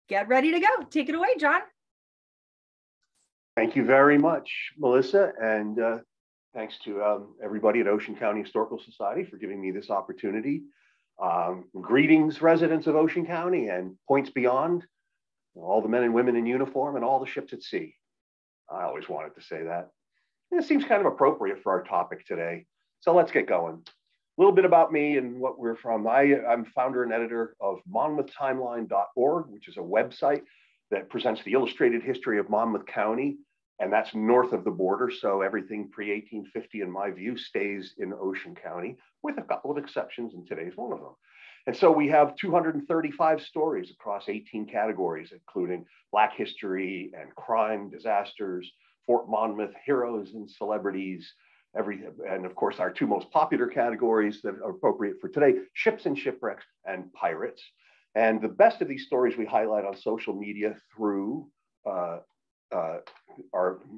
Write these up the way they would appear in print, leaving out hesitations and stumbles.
get ready to go. Take it away, John. Thank you very much, Melissa, and thanks to everybody at Ocean County Historical Society for giving me this opportunity. Greetings, residents of Ocean County and points beyond, all the men and women in uniform and all the ships at sea. I always wanted to say that. And it seems kind of appropriate for our topic today. So let's get going. A little bit about me and what we're from. I'm founder and editor of monmouthtimeline.org, which is a website that presents the illustrated history of Monmouth County, and that's north of the border. So everything pre-1850, in my view, stays in Ocean County, with a couple of exceptions, and today's one of them. And so we have 235 stories across 18 categories, including Black history and crime, disasters, Fort Monmouth heroes and celebrities, and of course our two most popular categories that are appropriate for today, ships and shipwrecks and pirates. And the best of these stories we highlight on social media through our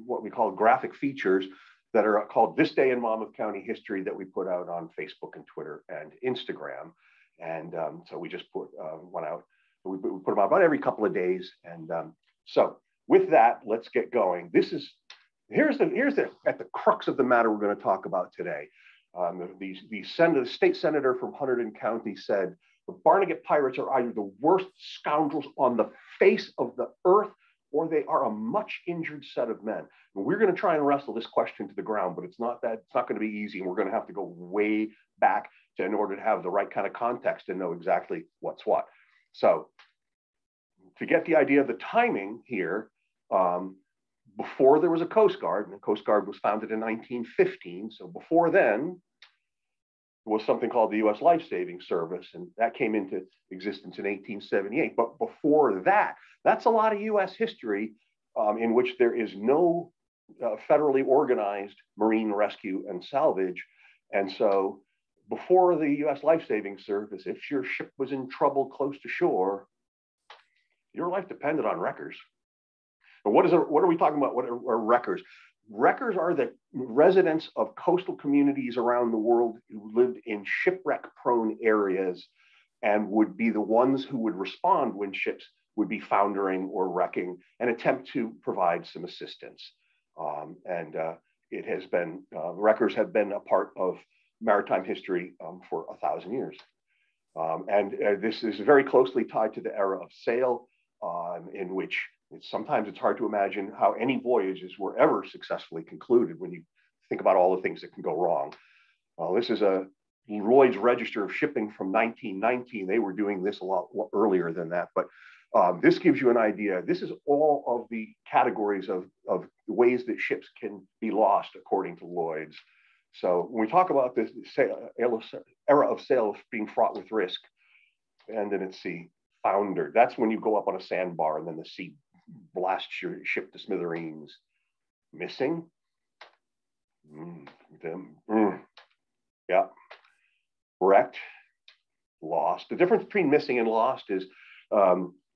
what we call graphic features that are called This Day in Monmouth County History that we put out on Facebook and Twitter and Instagram. And so we just put one out. We put them out about every couple of days. And so with that, let's get going. Here's at the crux of the matter we're going to talk about today. The state senator from Hunterdon County said, the Barnegat pirates are either the worst scoundrels on the face of the earth, or they are a much injured set of men. And we're going to try and wrestle this question to the ground, but it's not going to be easy. And we're going to have to go way back in order to have the right kind of context and know exactly what's what. So to get the idea of the timing here, before there was a Coast Guard, and the Coast Guard was founded in 1915. So before then, was something called the U.S. Lifesaving Service, and that came into existence in 1878. But before that, that's a lot of U.S. history in which there is no federally organized marine rescue and salvage. And so before the U.S. Lifesaving Service, if your ship was in trouble close to shore, your life depended on wreckers. And what are we talking about? What are wreckers? Wreckers are the residents of coastal communities around the world who lived in shipwreck-prone areas and would be the ones who would respond when ships would be foundering or wrecking and attempt to provide some assistance. It has been, wreckers have been a part of maritime history for 1,000 years. This is very closely tied to the era of sail, in which sometimes it's hard to imagine how any voyages were ever successfully concluded when you think about all the things that can go wrong. This is a Lloyd's Register of Shipping from 1919. They were doing this a lot earlier than that, but this gives you an idea. This is all of the categories of ways that ships can be lost according to Lloyd's. So when we talk about this era of sail being fraught with risk, and then it's sea, foundered. That's when you go up on a sandbar and then the sea blasts your ship to smithereens. Missing? Yeah. Wrecked, lost. The difference between missing and lost is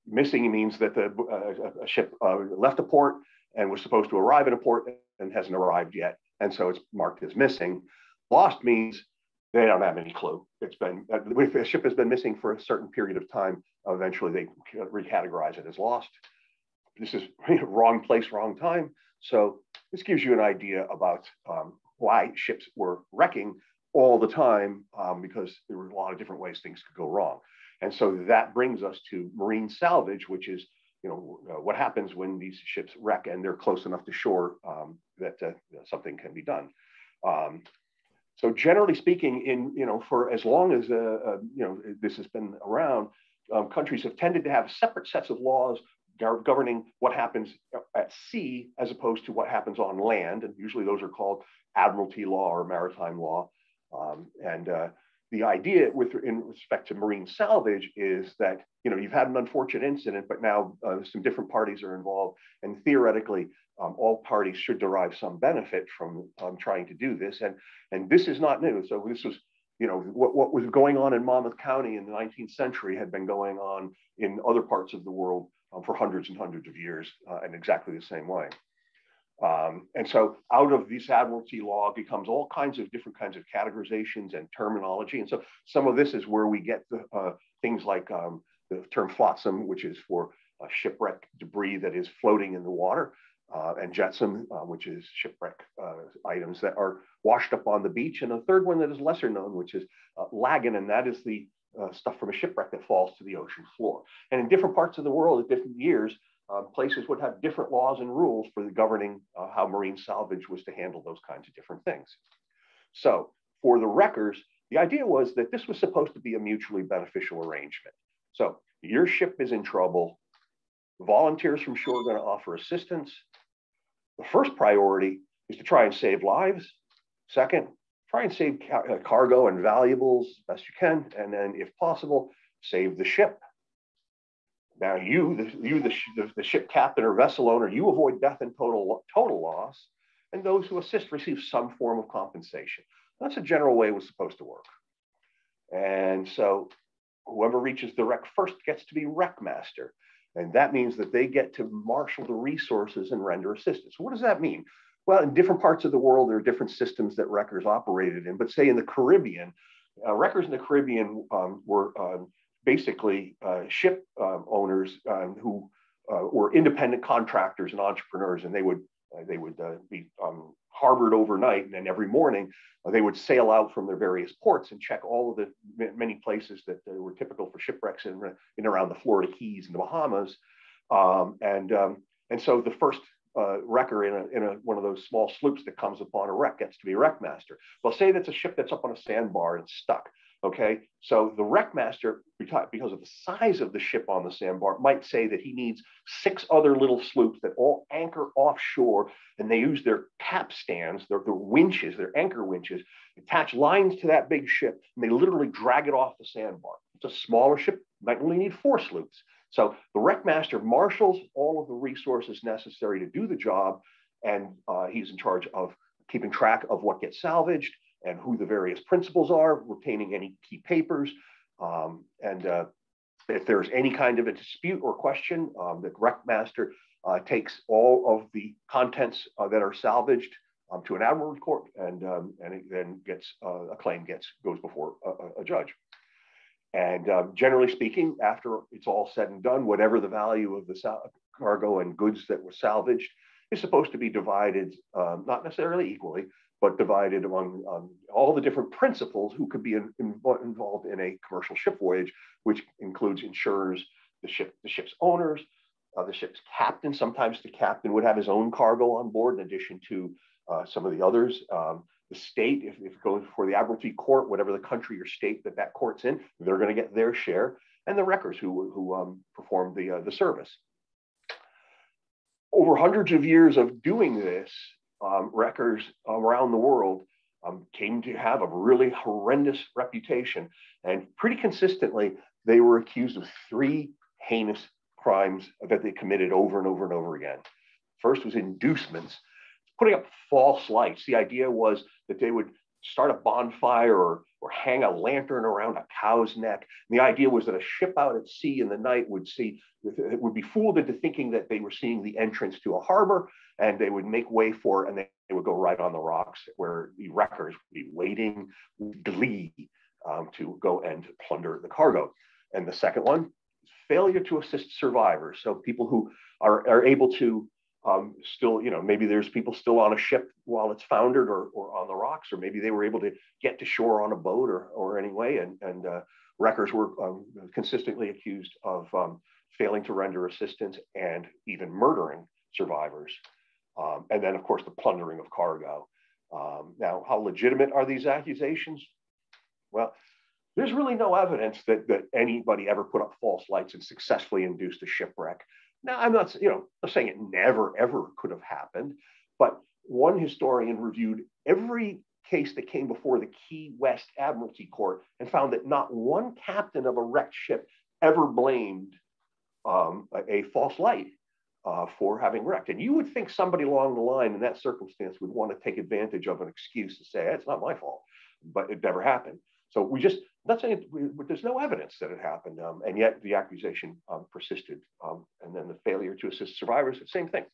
missing means that a ship left a port and was supposed to arrive in a port and hasn't arrived yet. And so it's marked as missing. Lost means they don't have any clue. It's been, if a ship has been missing for a certain period of time, eventually they recategorize it as lost. This is wrong place, wrong time. So this gives you an idea about why ships were wrecking all the time, because there were a lot of different ways things could go wrong. And so that brings us to marine salvage, which is, what happens when these ships wreck and they're close enough to shore that something can be done. So generally speaking, for as long as this has been around, countries have tended to have separate sets of laws governing what happens at sea as opposed to what happens on land, and usually those are called admiralty law or maritime law. The idea in respect to marine salvage is that you've had an unfortunate incident, but now some different parties are involved, and theoretically all parties should derive some benefit from trying to do this. And this is not new. So this was, what was going on in Monmouth County in the 19th century had been going on in other parts of the world for hundreds and hundreds of years in exactly the same way. And so out of this admiralty law becomes all kinds of different kinds of categorizations and terminology. And so some of this is where we get the things like the term flotsam, which is for shipwreck debris that is floating in the water, and jetsam, which is shipwreck items that are washed up on the beach. And a third one that is lesser known, which is lagan, and that is the stuff from a shipwreck that falls to the ocean floor. And in different parts of the world at different years, places would have different laws and rules for the governing how marine salvage was to handle those kinds of different things. So for the wreckers, the idea was that this was supposed to be a mutually beneficial arrangement. So your ship is in trouble. Volunteers from shore are going to offer assistance. The first priority is to try and save lives. Second, try and save cargo and valuables as best you can. And then, if possible, save the ship. Now, the ship captain or vessel owner, you avoid death and total loss. And those who assist receive some form of compensation. That's a general way it was supposed to work. And so whoever reaches the wreck first gets to be wreck master. And that means that they get to marshal the resources and render assistance. What does that mean? Well, in different parts of the world, there are different systems that wreckers operated in. But say in the Caribbean, wreckers in the Caribbean were basically ship owners who were independent contractors and entrepreneurs, and they would be harbored overnight, and then every morning they would sail out from their various ports and check all of the many places that were typical for shipwrecks in around the Florida Keys and the Bahamas. And so the first wrecker in one of those small sloops that comes upon a wreck gets to be wreck master. Well, say that's a ship that's up on a sandbar and stuck. Okay, so the wreck master, because of the size of the ship on the sandbar, might say that he needs 6 other little sloops that all anchor offshore, and they use their capstans, their winches, their anchor winches, attach lines to that big ship, and they literally drag it off the sandbar. It's a smaller ship, might only need 4 sloops. So the wreck master marshals all of the resources necessary to do the job, and he's in charge of keeping track of what gets salvaged and who the various principals are, retaining any key papers. If there's any kind of a dispute or question, the wreck master takes all of the contents that are salvaged to an admiralty court, and it then gets a claim goes before a judge. And generally speaking, after it's all said and done, whatever the value of the cargo and goods that were salvaged is supposed to be divided, not necessarily equally, but divided among all the different principals who could be involved in a commercial ship voyage, which includes insurers, the ship's owners, the ship's captain. Sometimes the captain would have his own cargo on board in addition to some of the others. The state, if it goes before the admiralty court, whatever the country or state that court's in, they're going to get their share, and the wreckers who perform the service. Over hundreds of years of doing this, wreckers around the world came to have a really horrendous reputation, and pretty consistently they were accused of 3 heinous crimes that they committed over and over and over again. First was inducements, putting up false lights. The idea was that they would start a bonfire or hang a lantern around a cow's neck. And the idea was that a ship out at sea in the night would be fooled into thinking that they were seeing the entrance to a harbor, and they would make way for it, and they would go right on the rocks where the wreckers would be waiting with glee to go and plunder the cargo. And the second one is failure to assist survivors. So people who are able to still, maybe there's people still on a ship while it's foundered or on the rocks, or maybe they were able to get to shore on a boat or anyway. And wreckers were consistently accused of failing to render assistance and even murdering survivors. And then, of course, the plundering of cargo. Now, how legitimate are these accusations? Well, there's really no evidence that anybody ever put up false lights and successfully induced a shipwreck. Now, I'm not saying it never, ever could have happened, but one historian reviewed every case that came before the Key West Admiralty Court and found that not one captain of a wrecked ship ever blamed a false light for having wrecked. And you would think somebody along the line in that circumstance would want to take advantage of an excuse to say, it's not my fault, but it never happened. So not saying there's no evidence that it happened, and yet the accusation persisted. And then the failure to assist survivors, the same thing.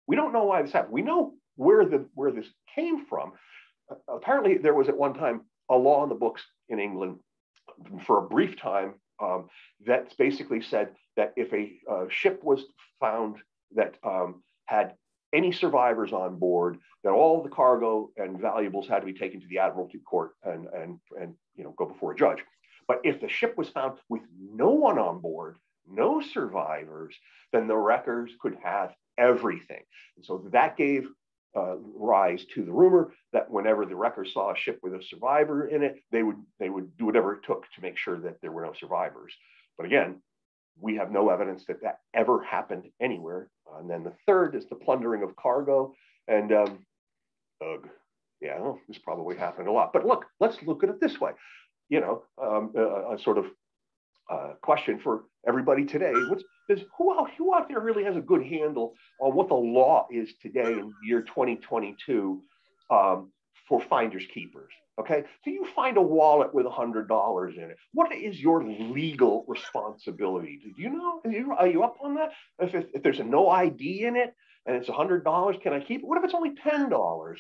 We don't know why this happened. We know where this came from. Apparently, there was at one time a law in the books in England for a brief time that basically said that if a ship was found that had any survivors on board, that all the cargo and valuables had to be taken to the Admiralty Court and go before a judge. But if the ship was found with no one on board, no survivors, then the wreckers could have everything. And so that gave rise to the rumor that whenever the wreckers saw a ship with a survivor in it, they would do whatever it took to make sure that there were no survivors. But again, we have no evidence that that ever happened anywhere. And then the third is the plundering of cargo. And yeah, this probably happened a lot. But look, let's look at it this way. A sort of question for everybody today. Who out there really has a good handle on what the law is today in the year 2022 for finders keepers? Okay, so you find a wallet with $100 in it. What is your legal responsibility? Do you know? Are you up on that? If there's no ID in it and it's $100, can I keep it? What if it's only $10?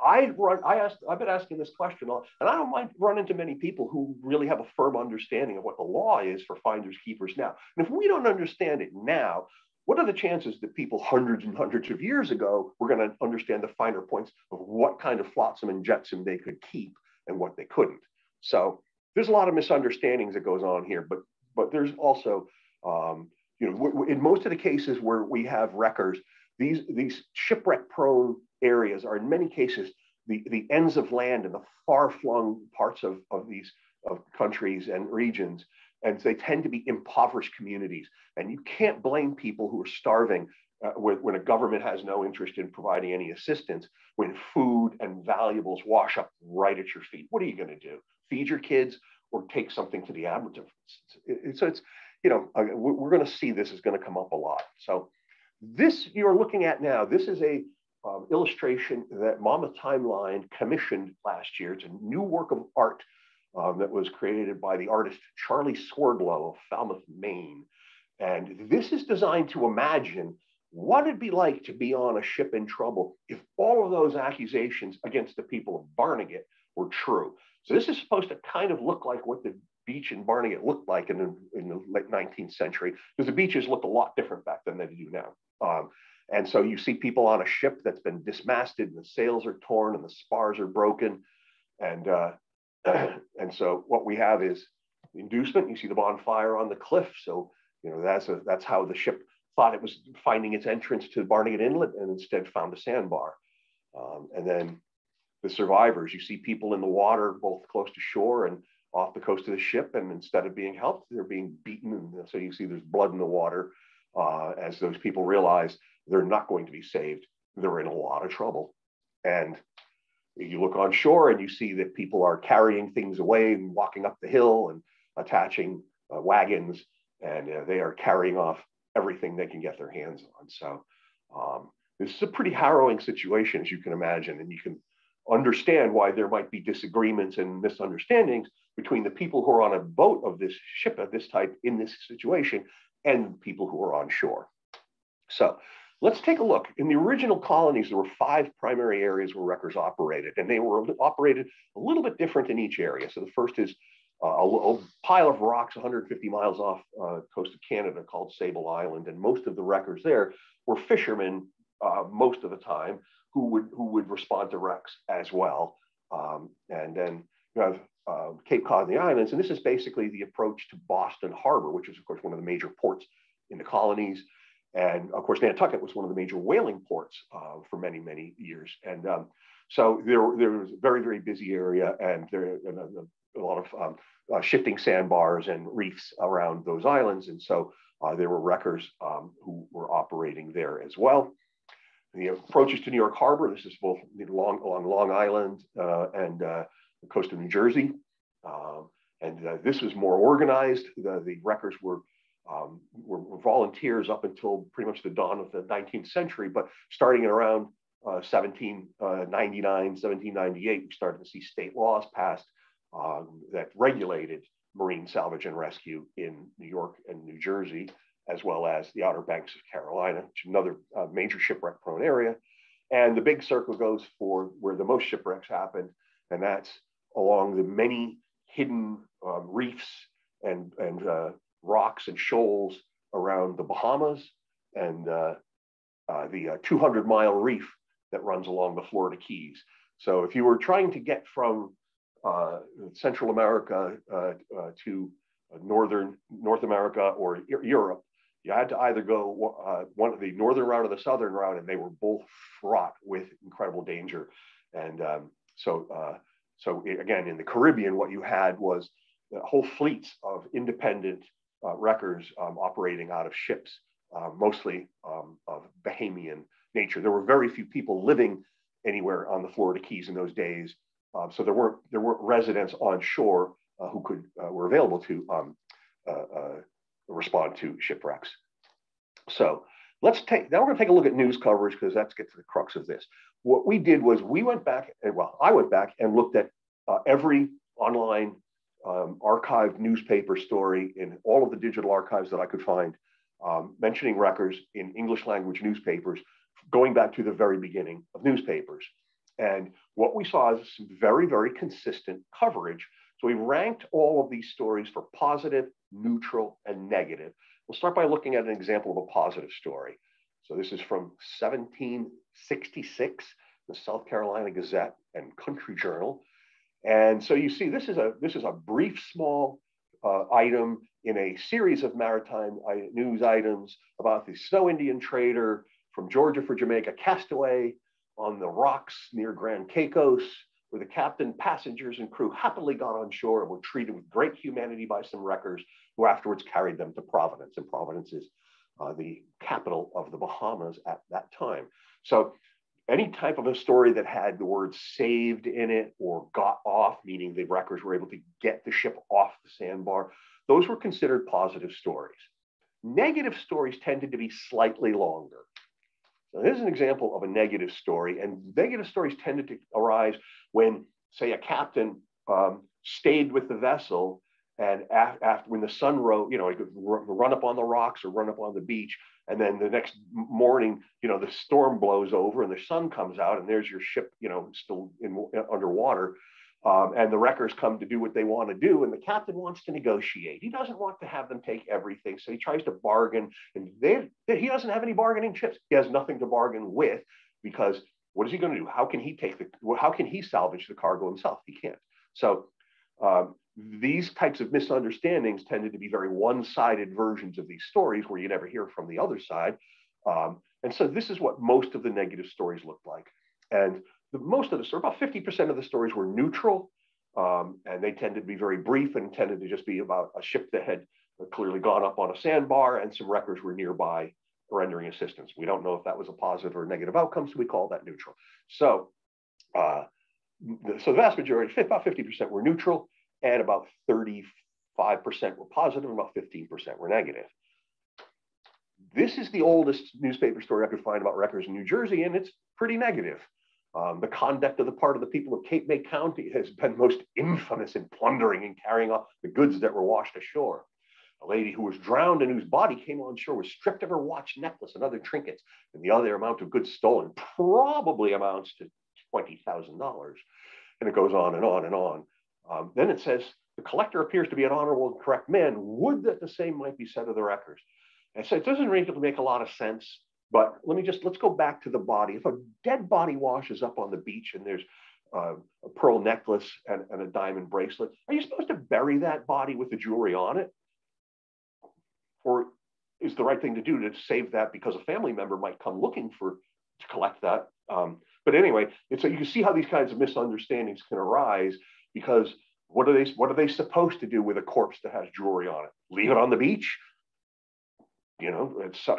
I've been asking this question, and I don't mind run into many people who really have a firm understanding of what the law is for finders keepers now. And if we don't understand it now, what are the chances that people hundreds and hundreds of years ago were going to understand the finer points of what kind of flotsam and jetsam they could keep and what they couldn't? So there's a lot of misunderstandings that goes on here, but there's also, in most of the cases where we have wreckers, these shipwreck-prone areas are in many cases the ends of land in the far-flung parts of these countries and regions. And they tend to be impoverished communities. And you can't blame people who are starving when a government has no interest in providing any assistance, when food and valuables wash up right at your feet. What are you going to do? Feed your kids or take something to the Admiralty? So we're going to see this is going to come up a lot. So this you're looking at now, this is a illustration that Monmouth Timeline commissioned last year. It's a new work of art that was created by the artist Charlie Swerdlow of Falmouth, Maine. And this is designed to imagine what it'd be like to be on a ship in trouble if all of those accusations against the people of Barnegat were true. So this is supposed to kind of look like what the beach in Barnegat looked like in the late 19th century, because the beaches looked a lot different back then than they do now. And so you see people on a ship that's been dismasted and the sails are torn and the spars are broken. And so what we have is inducement. You see the bonfire on the cliff. So, that's how the ship thought it was finding its entrance to Barnegat Inlet and instead found a sandbar. And then the survivors, you see people in the water, both close to shore and off the coast of the ship. And instead of being helped, they're being beaten. And so you see there's blood in the water as those people realize they're not going to be saved. They're in a lot of trouble. And you look on shore and you see that people are carrying things away and walking up the hill and attaching wagons, and they are carrying off everything they can get their hands on. So this is a pretty harrowing situation, as you can imagine, and you can understand why there might be disagreements and misunderstandings between the people who are on a boat of this ship of this type in this situation and people who are on shore. So let's take a look. In the original colonies, there were 5 primary areas where wreckers operated, and they were operated a little bit different in each area. So the first is a pile of rocks 150 miles off coast of Canada called Sable Island, and most of the wreckers there were fishermen most of the time who would respond to wrecks as well. And then you have Cape Cod and the islands, and this is basically the approach to Boston Harbor, which is of course one of the major ports in the colonies. And of course, Nantucket was one of the major whaling ports for many, many years. And so there was a very, very busy area, and there a lot of shifting sandbars and reefs around those islands. And so there were wreckers who were operating there as well. The approaches to New York Harbor, this is both along Long Island and the coast of New Jersey. And this was more organized. The wreckers were volunteers up until pretty much the dawn of the 19th century, but starting at around 1799, 1798, we started to see state laws passed that regulated marine salvage and rescue in New York and New Jersey, as well as the Outer Banks of Carolina, which is another major shipwreck-prone area. And the big circle goes for where the most shipwrecks happened, and that's along the many hidden reefs and rocks and shoals around the Bahamas and the 200-mile reef that runs along the Florida Keys. So if you were trying to get from Central America to North America or Europe, you had to either go one of the northern route or the southern route, and they were both fraught with incredible danger. And so again, in the Caribbean, what you had was whole fleets of independent wreckers operating out of ships, mostly of Bahamian nature. There were very few people living anywhere on the Florida Keys in those days, so there weren't residents on shore who were available to respond to shipwrecks. So now we're going to take a look at news coverage, because that's gets to the crux of this. What we did was I went back and looked at every online archived newspaper story in all of the digital archives that I could find, mentioning wreckers in English language newspapers, going back to the very beginning of newspapers. And what we saw is some very, very consistent coverage. So we ranked all of these stories for positive, neutral, and negative. We'll start by looking at an example of a positive story. So this is from 1766, the South Carolina Gazette and Country Journal. And so you see, this is a brief, small item in a series of maritime news items about the Snow Indian trader from Georgia for Jamaica, castaway on the rocks near Grand Caicos, where the captain, passengers, and crew happily got on shore and were treated with great humanity by some wreckers, who afterwards carried them to Providence. And Providence is the capital of the Bahamas at that time. So any type of a story that had the word saved in it or got off, meaning the wreckers were able to get the ship off the sandbar, those were considered positive stories. Negative stories tended to be slightly longer. So here's an example of a negative story, and negative stories tended to arise when, say, a captain stayed with the vessel, and after when the sun rose, he could run up on the rocks or run up on the beach, and then the next morning, the storm blows over and the sun comes out, and there's your ship, still underwater, and the wreckers come to do what they want to do, and the captain wants to negotiate. He doesn't want to have them take everything, so he tries to bargain, and he doesn't have any bargaining chips. He has nothing to bargain with, because what is he going to do? How can he salvage the cargo himself? He can't. So these types of misunderstandings tended to be very one-sided versions of these stories, where you never hear from the other side. And so this is what most of the negative stories looked like. And most of the stories, about 50% of the stories, were neutral, and they tended to be very brief and tended to just be about a ship that had clearly gone up on a sandbar and some wreckers were nearby rendering assistance. We don't know if that was a positive or negative outcome, so we call that neutral. So, the vast majority, about 50%, were neutral, and about 35% were positive, and about 15% were negative. This is the oldest newspaper story I could find about wreckers in New Jersey, and it's pretty negative. The conduct of the part of the people of Cape May County has been most infamous in plundering and carrying off the goods that were washed ashore. A lady who was drowned and whose body came on shore was stripped of her watch, necklace, and other trinkets, and the other amount of goods stolen probably amounts to $20,000. And it goes on and on and on. Then it says, the collector appears to be an honorable and correct man. Would that the same might be said of the wreckers. And so it doesn't really make a lot of sense. But let's go back to the body. If a dead body washes up on the beach and there's a pearl necklace and a diamond bracelet, are you supposed to bury that body with the jewelry on it? Or is the right thing to do to save that because a family member might come looking to collect that? But anyway, so you can see how these kinds of misunderstandings can arise, because what are they supposed to do with a corpse that has jewelry on it? Leave it on the beach?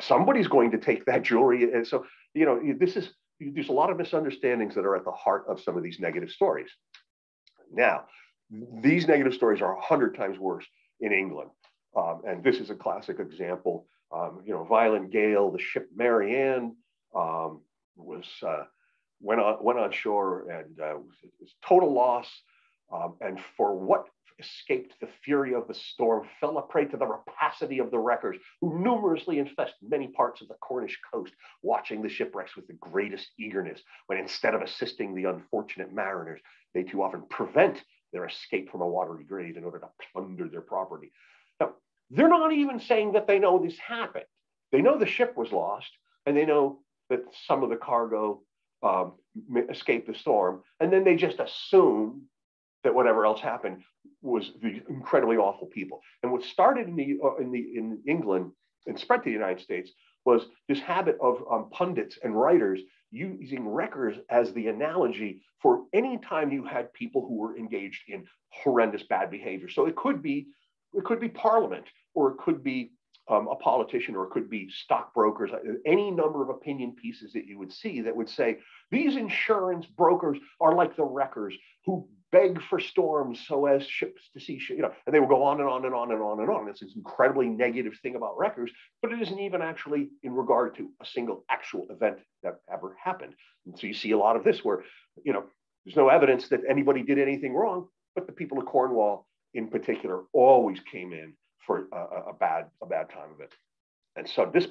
Somebody's going to take that jewelry. And so, there's a lot of misunderstandings that are at the heart of some of these negative stories. Now, these negative stories are 100 times worse in England. And this is a classic example. Violent gale, the ship Mary Ann went on shore, and was total loss. And for what escaped the fury of the storm, fell a prey to the rapacity of the wreckers, who numerously infest many parts of the Cornish coast, watching the shipwrecks with the greatest eagerness, when instead of assisting the unfortunate mariners, they too often prevent their escape from a watery grave in order to plunder their property. Now, They're not even saying that they know this happened. They know the ship was lost, and they know that some of the cargo escaped the storm, and then they just assume that whatever else happened was the incredibly awful people. And what started in England and spread to the United States was this habit of pundits and writers using wreckers as the analogy for any time you had people who were engaged in horrendous bad behavior. So it could be Parliament, or it could be a politician, or it could be stockbrokers, any number of opinion pieces that you would see that would say, these insurance brokers are like the wreckers who beg for storms so as ships to see, and they will go on and on and on and on and on. It's this incredibly negative thing about wreckers, but it isn't even actually in regard to a single actual event that ever happened. And so you see a lot of this where, there's no evidence that anybody did anything wrong, but the people of Cornwall in particular always came in for a bad time of it. And so this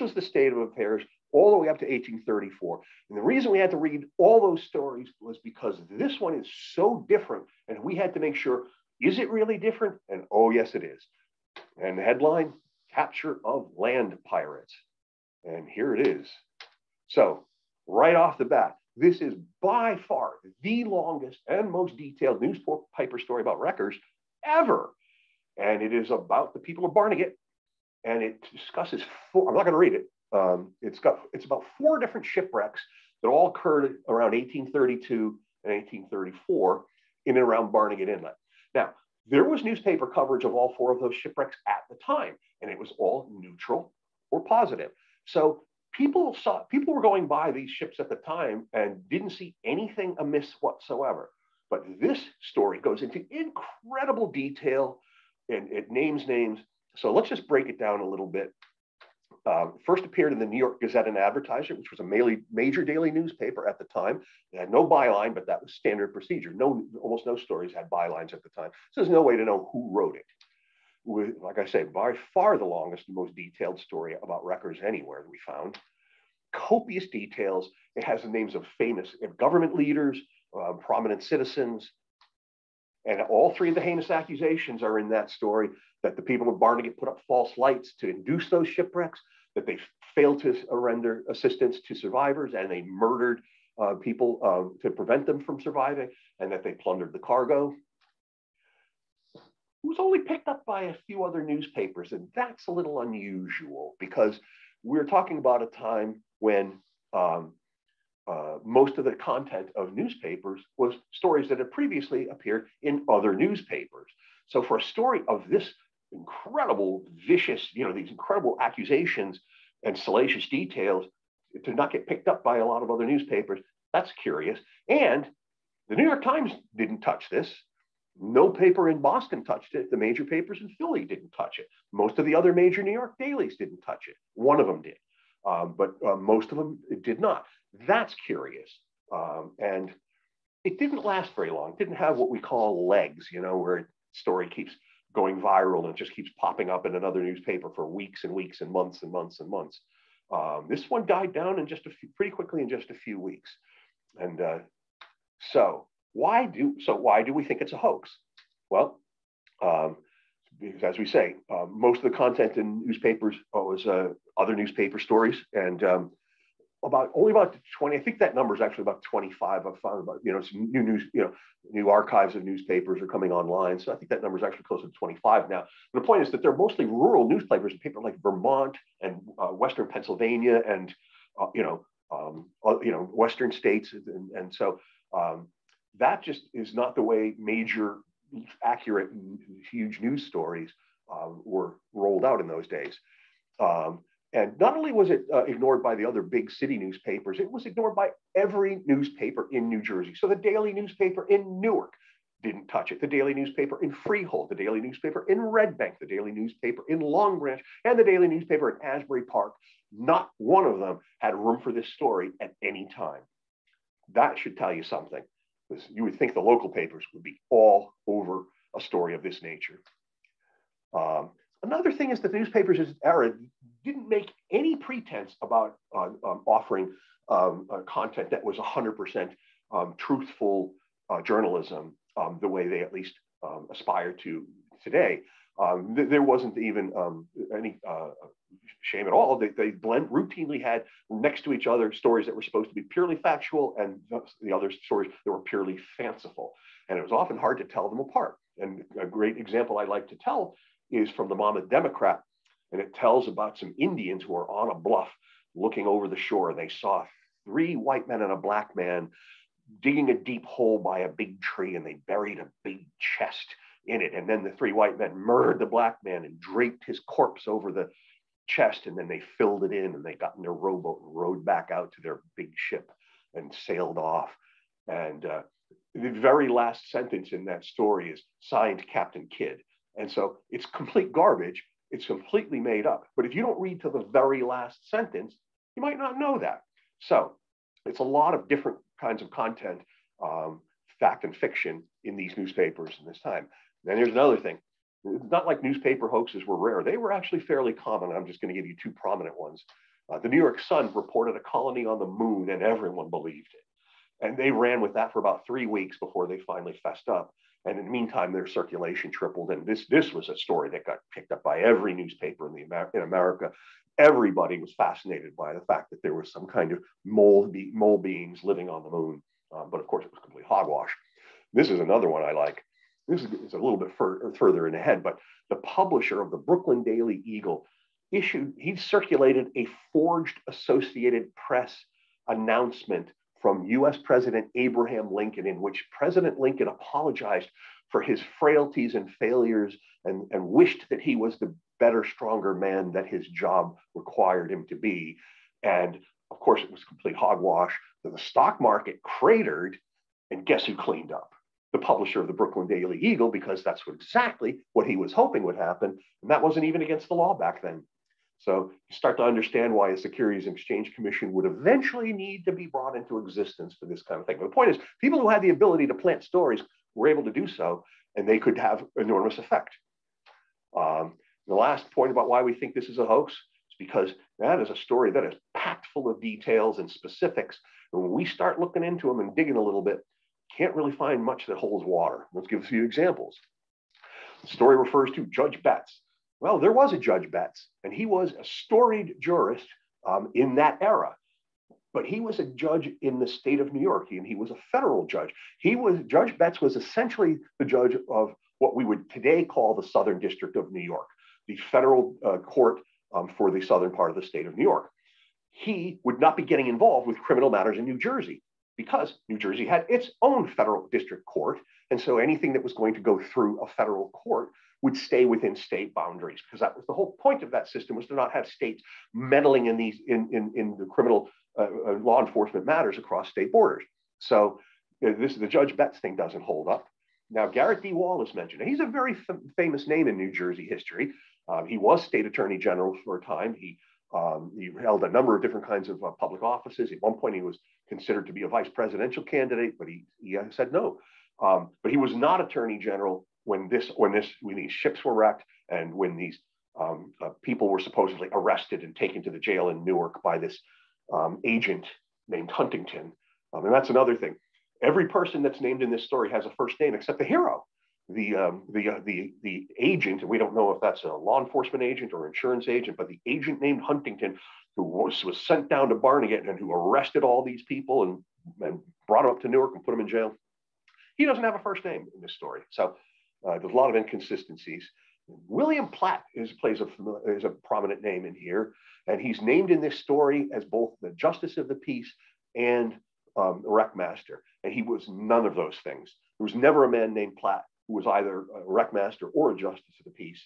was the state of affairs all the way up to 1834. And the reason we had to read all those stories was because this one is so different. And we had to make sure, is it really different? And oh, yes, it is. And the headline, Capture of Land Pirates. And here it is. So right off the bat, this is by far the longest and most detailed newspaper story about wreckers ever. And it is about the people of Barnegat. And it discusses I'm not going to read it. It's about 4 different shipwrecks that all occurred around 1832 and 1834 in and around Barnegat Inlet. Now, there was newspaper coverage of all 4 of those shipwrecks at the time, and it was all neutral or positive. So people were going by these ships at the time and didn't see anything amiss whatsoever. But this story goes into incredible detail, and it names names. So let's just break it down a little bit. First appeared in the New York Gazette and Advertiser, which was a major daily newspaper at the time. It had no byline, but that was standard procedure. Almost no stories had bylines at the time. So there's no way to know who wrote it. Like I say, by far the longest and most detailed story about wreckers anywhere that we found. Copious details. It has the names of famous government leaders, prominent citizens. And all 3 of the heinous accusations are in that story, that the people of Barnegat put up false lights to induce those shipwrecks, that they failed to render assistance to survivors, and they murdered people to prevent them from surviving, and that they plundered the cargo. It was only picked up by a few other newspapers, and that's a little unusual because we're talking about a time when most of the content of newspapers was stories that had previously appeared in other newspapers. So for a story of this incredible, vicious, these incredible accusations and salacious details to not get picked up by a lot of other newspapers, that's curious. And the New York Times didn't touch this. No paper in Boston touched it. The major papers in Philly didn't touch it. Most of the other major New York dailies didn't touch it. One of them did, but most of them did not. That's curious. And it didn't last very long. It didn't have what we call legs, where a story keeps going viral and it just keeps popping up in another newspaper for weeks and weeks and months and months and months. This one died down in pretty quickly in just a few weeks. And so why do we think it's a hoax? Well, because as we say, most of the content in newspapers was other newspaper stories, and only about 20. I think that number is actually about 25. I've found about some new archives of newspapers are coming online, so I think that number is actually closer to 25 now. But the point is that they're mostly rural newspapers in papers like Vermont and Western Pennsylvania and Western states, and so that just is not the way major, accurate, huge news stories were rolled out in those days. And not only was it ignored by the other big city newspapers, it was ignored by every newspaper in New Jersey. So the daily newspaper in Newark didn't touch it. The daily newspaper in Freehold, the daily newspaper in Red Bank, the daily newspaper in Long Branch, and the daily newspaper in Asbury Park. Not one of them had room for this story at any time. That should tell you something. You would think the local papers would be all over a story of this nature. Another thing is that the newspapers in this era didn't make any pretense about offering content that was 100% truthful journalism the way they at least aspire to today. There wasn't even any shame at all. They routinely had next to each other stories that were supposed to be purely factual and the other stories that were purely fanciful. And it was often hard to tell them apart. And a great example I like to tell is from the Monmouth Democrat. And it tells about some Indians who are on a bluff looking over the shore. They saw 3 white men and a black man digging a deep hole by a big tree, and they buried a big chest in it. And then the 3 white men murdered the black man and draped his corpse over the chest. And then they filled it in, and they got in their rowboat and rowed back out to their big ship and sailed off. And the very last sentence in that story is signed Captain Kidd. And so it's complete garbage. It's completely made up. But if you don't read to the very last sentence, you might not know that. So it's a lot of different kinds of content, fact and fiction, in these newspapers in this time. Then there's another thing. It's not like newspaper hoaxes were rare. They were actually fairly common. I'm just going to give you 2 prominent ones. The New York Sun reported a colony on the moon, and everyone believed it. And they ran with that for about 3 weeks before they finally fessed up. And in the meantime, their circulation tripled. And this was a story that got picked up by every newspaper in America. Everybody was fascinated by the fact that there was some kind of mole beings living on the moon. But of course, it was complete hogwash. This is another one I like. This is a little bit further in ahead, but the publisher of the Brooklyn Daily Eagle he circulated a forged Associated Press announcement from US President Abraham Lincoln, in which President Lincoln apologized for his frailties and failures and wished that he was the better, stronger man that his job required him to be. And of course, it was complete hogwash. The stock market cratered, and guess who cleaned up? The publisher of the Brooklyn Daily Eagle, because that's exactly what he was hoping would happen. And that wasn't even against the law back then. So you start to understand why a Securities and Exchange Commission would eventually need to be brought into existence for this kind of thing. But the point is, people who had the ability to plant stories were able to do so, and they could have enormous effect. The last point about why we think this is a hoax is because that is a story that is packed full of details and specifics. And when we start looking into them and digging a little bit, can't really find much that holds water. Let's give a few examples. The story refers to Judge Betts. Well, there was a Judge Betts, and he was a storied jurist in that era. But he was a judge in the state of New York, and he was a federal judge. Judge Betts was essentially the judge of what we would today call the Southern District of New York, the federal court for the southern part of the state of New York. He would not be getting involved with criminal matters in New Jersey, because New Jersey had its own federal district court. And so anything that was going to go through a federal court would stay within state boundaries, because that was the whole point of that system, was to not have states meddling in the criminal law enforcement matters across state borders. So the Judge Betts thing doesn't hold up. Now, Garrett D. Wallace mentioned, he's a very famous name in New Jersey history. He was state attorney general for a time. He held a number of different kinds of public offices. At one point, he was considered to be a vice presidential candidate, but he said no. But he was not attorney general when these ships were wrecked and when these people were supposedly arrested and taken to the jail in Newark by this agent named Huntington. And that's another thing. Every person that's named in this story has a first name except the hero. The agent, and we don't know if that's a law enforcement agent or insurance agent, but the agent named Huntington, who was sent down to Barnegat and who arrested all these people and brought them up to Newark and put them in jail, he doesn't have a first name in this story. So there's a lot of inconsistencies. William Platt is a prominent name in here, and he's named in this story as both the Justice of the Peace and the Wreck Master, and he was none of those things. There was never a man named Platt who was either a Wreck Master or a Justice of the Peace.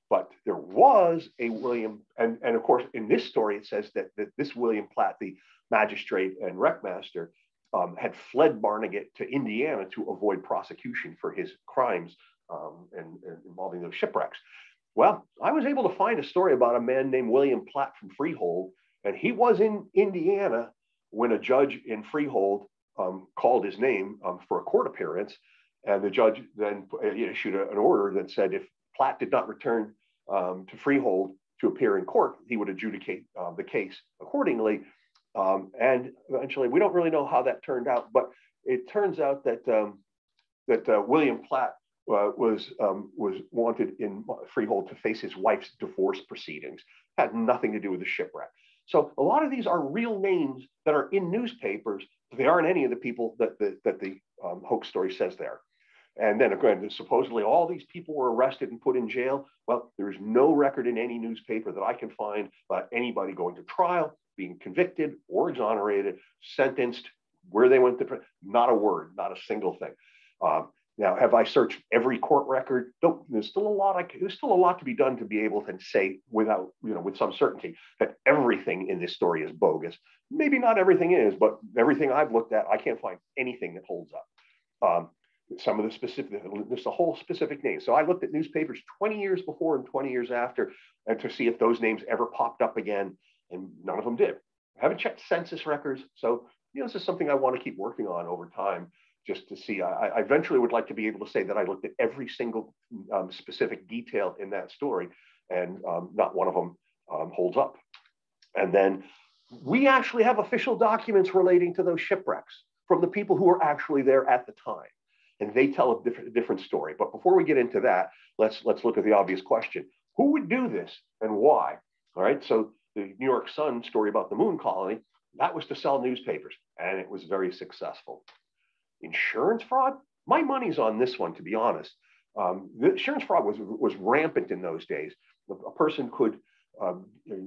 But there was a William, and of course, in this story, it says that this William Platt, the magistrate and Wreck Master, had fled Barnegat to Indiana to avoid prosecution for his crimes and involving those shipwrecks. Well, I was able to find a story about a man named William Platt from Freehold, and he was in Indiana when a judge in Freehold called his name for a court appearance, and the judge then issued an order that said if Platt did not return to Freehold to appear in court, he would adjudicate the case accordingly. And eventually, we don't really know how that turned out, but it turns out that William Platt was wanted in Freehold to face his wife's divorce proceedings. Had nothing to do with the shipwreck. So a lot of these are real names that are in newspapers. But they aren't any of the people that the hoax story says there. And then again, supposedly all these people were arrested and put in jail. Well, there is no record in any newspaper that I can find about anybody going to trial, being convicted or exonerated, sentenced, where they went to. Not a word, not a single thing. Now, have I searched every court record? No, there's still a lot to be done to be able to say without, with some certainty that everything in this story is bogus. Maybe not everything is, but everything I've looked at, I can't find anything that holds up. Some of the specific, there's a whole specific name. So I looked at newspapers 20 years before and 20 years after to see if those names ever popped up again, and none of them did. I haven't checked census records, so this is something I want to keep working on over time. Just to see, I eventually would like to be able to say that I looked at every single specific detail in that story, and not one of them holds up. And then we actually have official documents relating to those shipwrecks from the people who were actually there at the time, and they tell a different story. But before we get into that, let's look at the obvious question: who would do this and why? All right, so the New York Sun story about the moon colony, that was to sell newspapers, and it was very successful. Insurance fraud? My money's on this one, to be honest. The insurance fraud was rampant in those days. A person could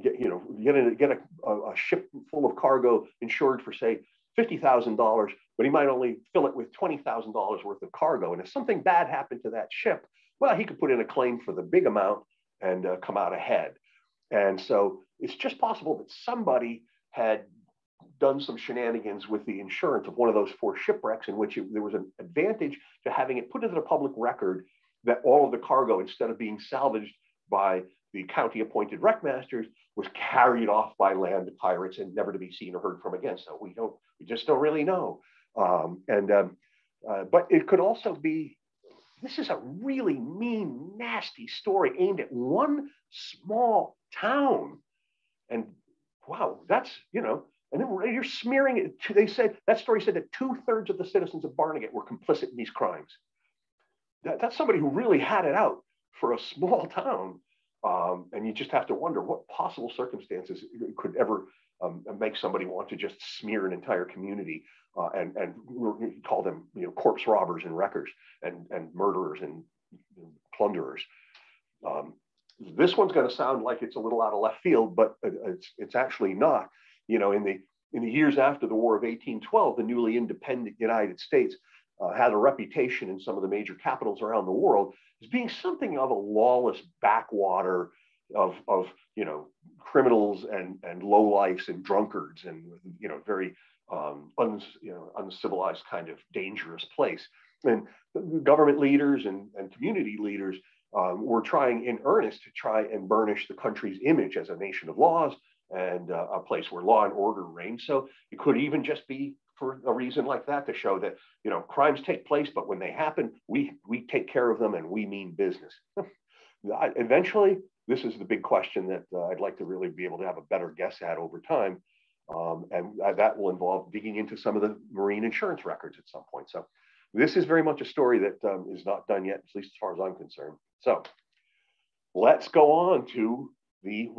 get a ship full of cargo insured for, say, $50,000, but he might only fill it with $20,000 worth of cargo. And if something bad happened to that ship, well, he could put in a claim for the big amount and come out ahead. And so it's just possible that somebody had done some shenanigans with the insurance of one of those 4 shipwrecks in which there was an advantage to having it put into the public record that all of the cargo, instead of being salvaged by the county appointed wreckmasters, was carried off by land pirates and never to be seen or heard from again. So we just don't really know. But it could also be, this is a really mean, nasty story aimed at one small town. And wow, that's, and then you're smearing it. They said, that story said that 2/3 of the citizens of Barnegat were complicit in these crimes. That's somebody who really had it out for a small town. And you just have to wonder what possible circumstances could ever make somebody want to just smear an entire community and call them, corpse robbers and wreckers and murderers and plunderers. This one's going to sound like it's a little out of left field, but it's actually not. In the years after the War of 1812, the newly independent United States had a reputation in some of the major capitals around the world as being something of a lawless backwater of criminals and lowlifes and drunkards and very uncivilized kind of dangerous place. And government leaders and community leaders were trying in earnest to try and burnish the country's image as a nation of laws and a place where law and order reign. So it could even just be for a reason like that, to show that, crimes take place, but when they happen, we take care of them and we mean business. Eventually, this is the big question that I'd like to really be able to have a better guess at over time. And that will involve digging into some of the marine insurance records at some point. So this is very much a story that is not done yet, at least as far as I'm concerned. So let's go on to the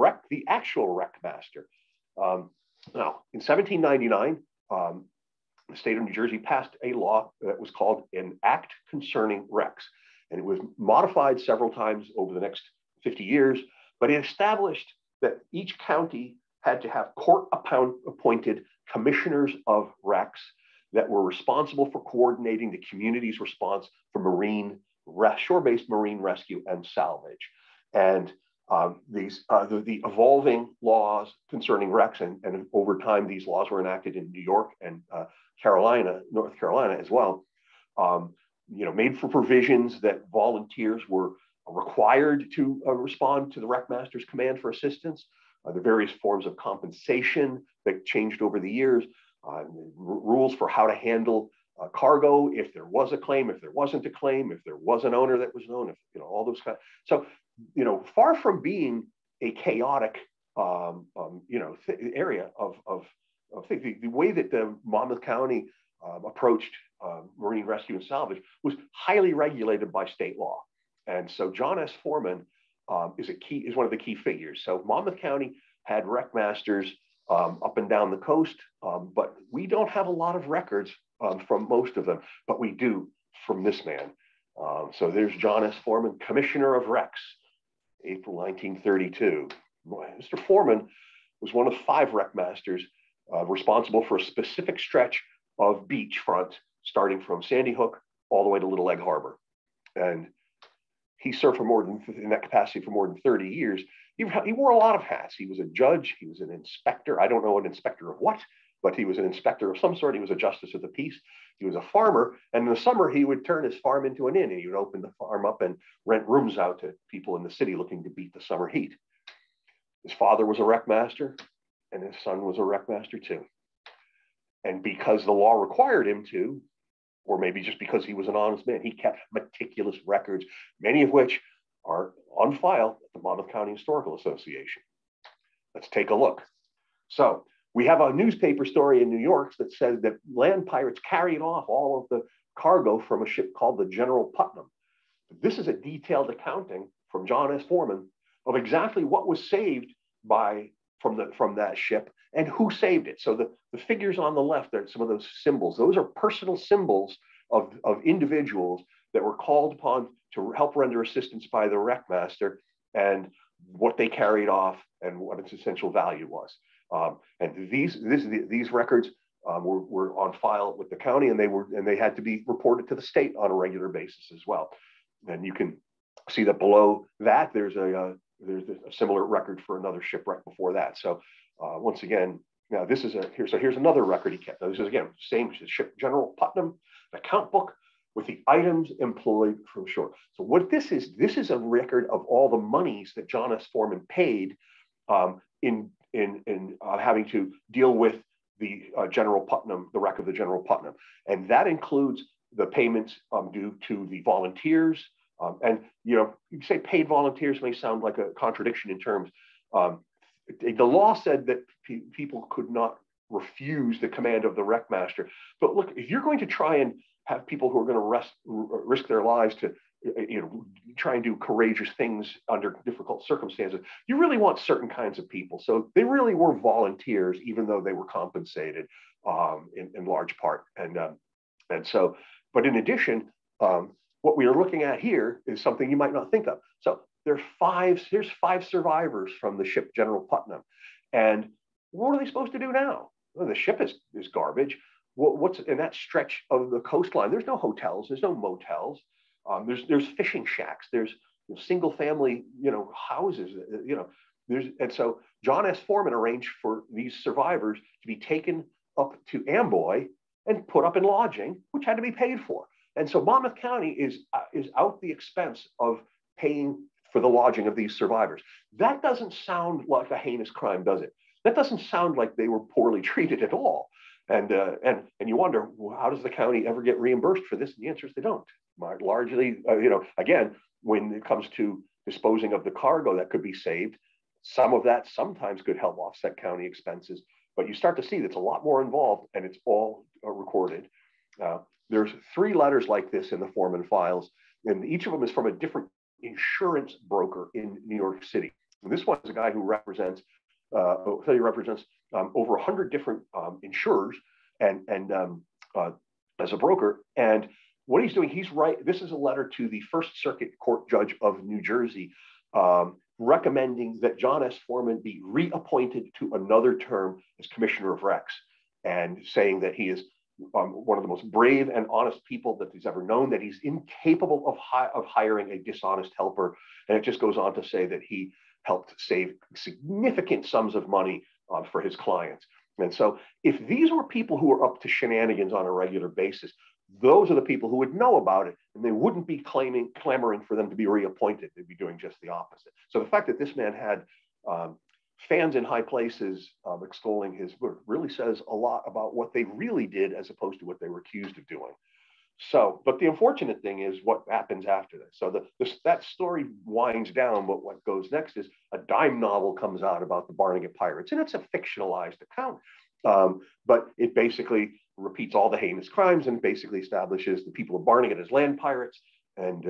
actual wreckmaster. Now, in 1799, the state of New Jersey passed a law that was called an Act Concerning Wrecks. And it was modified several times over the next 50 years, but it established that each county had to have court-appointed commissioners of wrecks that were responsible for coordinating the community's response for shore-based marine rescue and salvage. And the evolving laws concerning wrecks, and over time, these laws were enacted in New York and North Carolina as well, made for provisions that volunteers were required to respond to the wreckmaster's command for assistance. The various forms of compensation that changed over the years, rules for how to handle cargo, if there was a claim, if there wasn't a claim, if there was an owner that was known, if all those kinds. So, far from being a chaotic, area of the way that the Monmouth County approached marine rescue and salvage was highly regulated by state law. And so John S. Foreman is one of the key figures. So Monmouth County had wreck masters up and down the coast, but we don't have a lot of records from most of them, but we do from this man. So there's John S. Foreman, Commissioner of Wrecks, April 1932. Mr. Foreman was one of 5 wreck masters responsible for a specific stretch of beachfront starting from Sandy Hook all the way to Little Egg Harbor. And he served in that capacity for more than 30 years. He wore a lot of hats. He was a judge. He was an inspector. I don't know an inspector of what, but he was an inspector of some sort. He was a justice of the peace. He was a farmer. And in the summer, he would turn his farm into an inn, and he would open the farm up and rent rooms out to people in the city looking to beat the summer heat. His father was a wreck master, and his son was a wreck master too. And because the law required him to, or maybe just because he was an honest man, he kept meticulous records, many of which are on file at the Monmouth County Historical Association. Let's take a look. So we have a newspaper story in New York that says that land pirates carried off all of the cargo from a ship called the General Putnam. This is a detailed accounting from John S. Foreman of exactly what was saved from that ship and who saved it. So the figures on the left are some of those symbols. Those are personal symbols of individuals that were called upon to help render assistance by the wreck master, and what they carried off and what its essential value was. And these records were on file with the county, and they had to be reported to the state on a regular basis as well. And you can see that below that there's a similar record for another shipwreck before that. So once again, now this is here's another record he kept. Now, this is again same ship, General Putnam, the account book with the items employed from shore. So what this is a record of all the monies that John S. Foreman paid in having to deal with the General Putnam, the wreck of the General Putnam, and that includes the payments due to the volunteers. And you say paid volunteers may sound like a contradiction in terms. The law said that people could not refuse the command of the wreck master. But look, if you're going to try and have people who are going to risk their lives to try and do courageous things under difficult circumstances, you really want certain kinds of people. So they really were volunteers, even though they were compensated in large part. And so, but in addition, what we are looking at here is something you might not think of. So here's 5 survivors from the ship General Putnam. And what are they supposed to do now? Well, the ship is garbage. What's in that stretch of the coastline? There's no hotels, there's no motels. There's fishing shacks, there's single family, houses, and so John S. Foreman arranged for these survivors to be taken up to Amboy and put up in lodging, which had to be paid for. And so Monmouth County is out the expense of paying for the lodging of these survivors. That doesn't sound like a heinous crime, does it? That doesn't sound like they were poorly treated at all. And you wonder, well, how does the county ever get reimbursed for this? And the answer is they don't. Largely, again, when it comes to disposing of the cargo that could be saved, some of that sometimes could help offset county expenses. But you start to see that's a lot more involved, and it's all recorded. There's 3 letters like this in the Foreman files, and each of them is from a different insurance broker in New York City. And this one is a guy who represents over 100 different insurers and as a broker. And what he's doing, this is a letter to the First Circuit Court Judge of New Jersey, recommending that John S. Foreman be reappointed to another term as Commissioner of Wrecks, and saying that he is one of the most brave and honest people that he's ever known, that he's incapable of hiring a dishonest helper. And it just goes on to say that he helped save significant sums of money for his clients. And so if these were people who were up to shenanigans on a regular basis, those are the people who would know about it, and they wouldn't be clamoring for them to be reappointed. They'd be doing just the opposite. So the fact that this man had fans in high places extolling his work really says a lot about what they really did as opposed to what they were accused of doing. So, but the unfortunate thing is what happens after this. So that story winds down, but what goes next is a dime novel comes out about the Barnegat pirates, and it's a fictionalized account, but it basically repeats all the heinous crimes and basically establishes the people of Barnegat as land pirates. And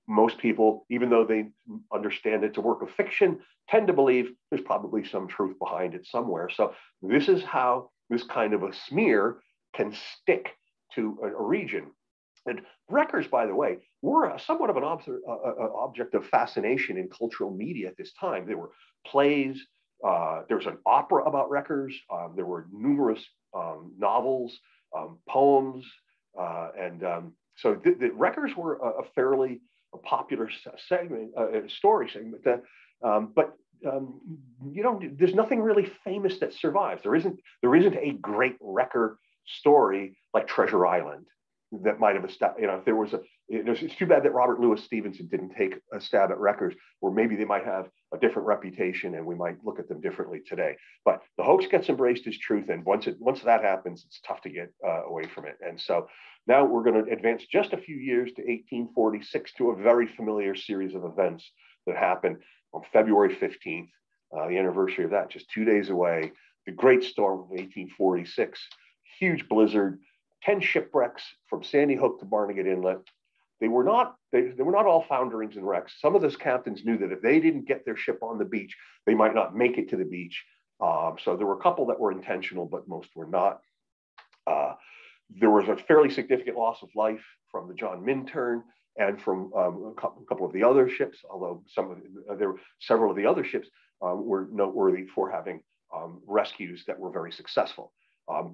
most people, even though they understand it's a work of fiction, tend to believe there's probably some truth behind it somewhere. So this is how this kind of a smear can stick to a region. And wreckers, by the way, were somewhat of an object of fascination in cultural media at this time. There were plays, there was an opera about wreckers, there were numerous novels, poems, so the wreckers were a fairly popular segment, story segment. But there's nothing really famous that survives. There isn't a great wrecker story like Treasure Island that might have established. If there was it's too bad that Robert Louis Stevenson didn't take a stab at wreckers, or maybe they might have a different reputation and we might look at them differently today. But the hoax gets embraced as truth, and once that happens, it's tough to get away from it. And so now we're going to advance just a few years to 1846 to a very familiar series of events that happened on February 15th, the anniversary of that, just 2 days away. The Great Storm of 1846, huge blizzard, 10 shipwrecks from Sandy Hook to Barnegat Inlet. They were not all founderings and wrecks. Some of those captains knew that if they didn't get their ship on the beach, they might not make it to the beach. So there were a couple that were intentional, but most were not. There was a fairly significant loss of life from the John Minturn and from a couple of the other ships, although there were several of the other ships were noteworthy for having rescues that were very successful.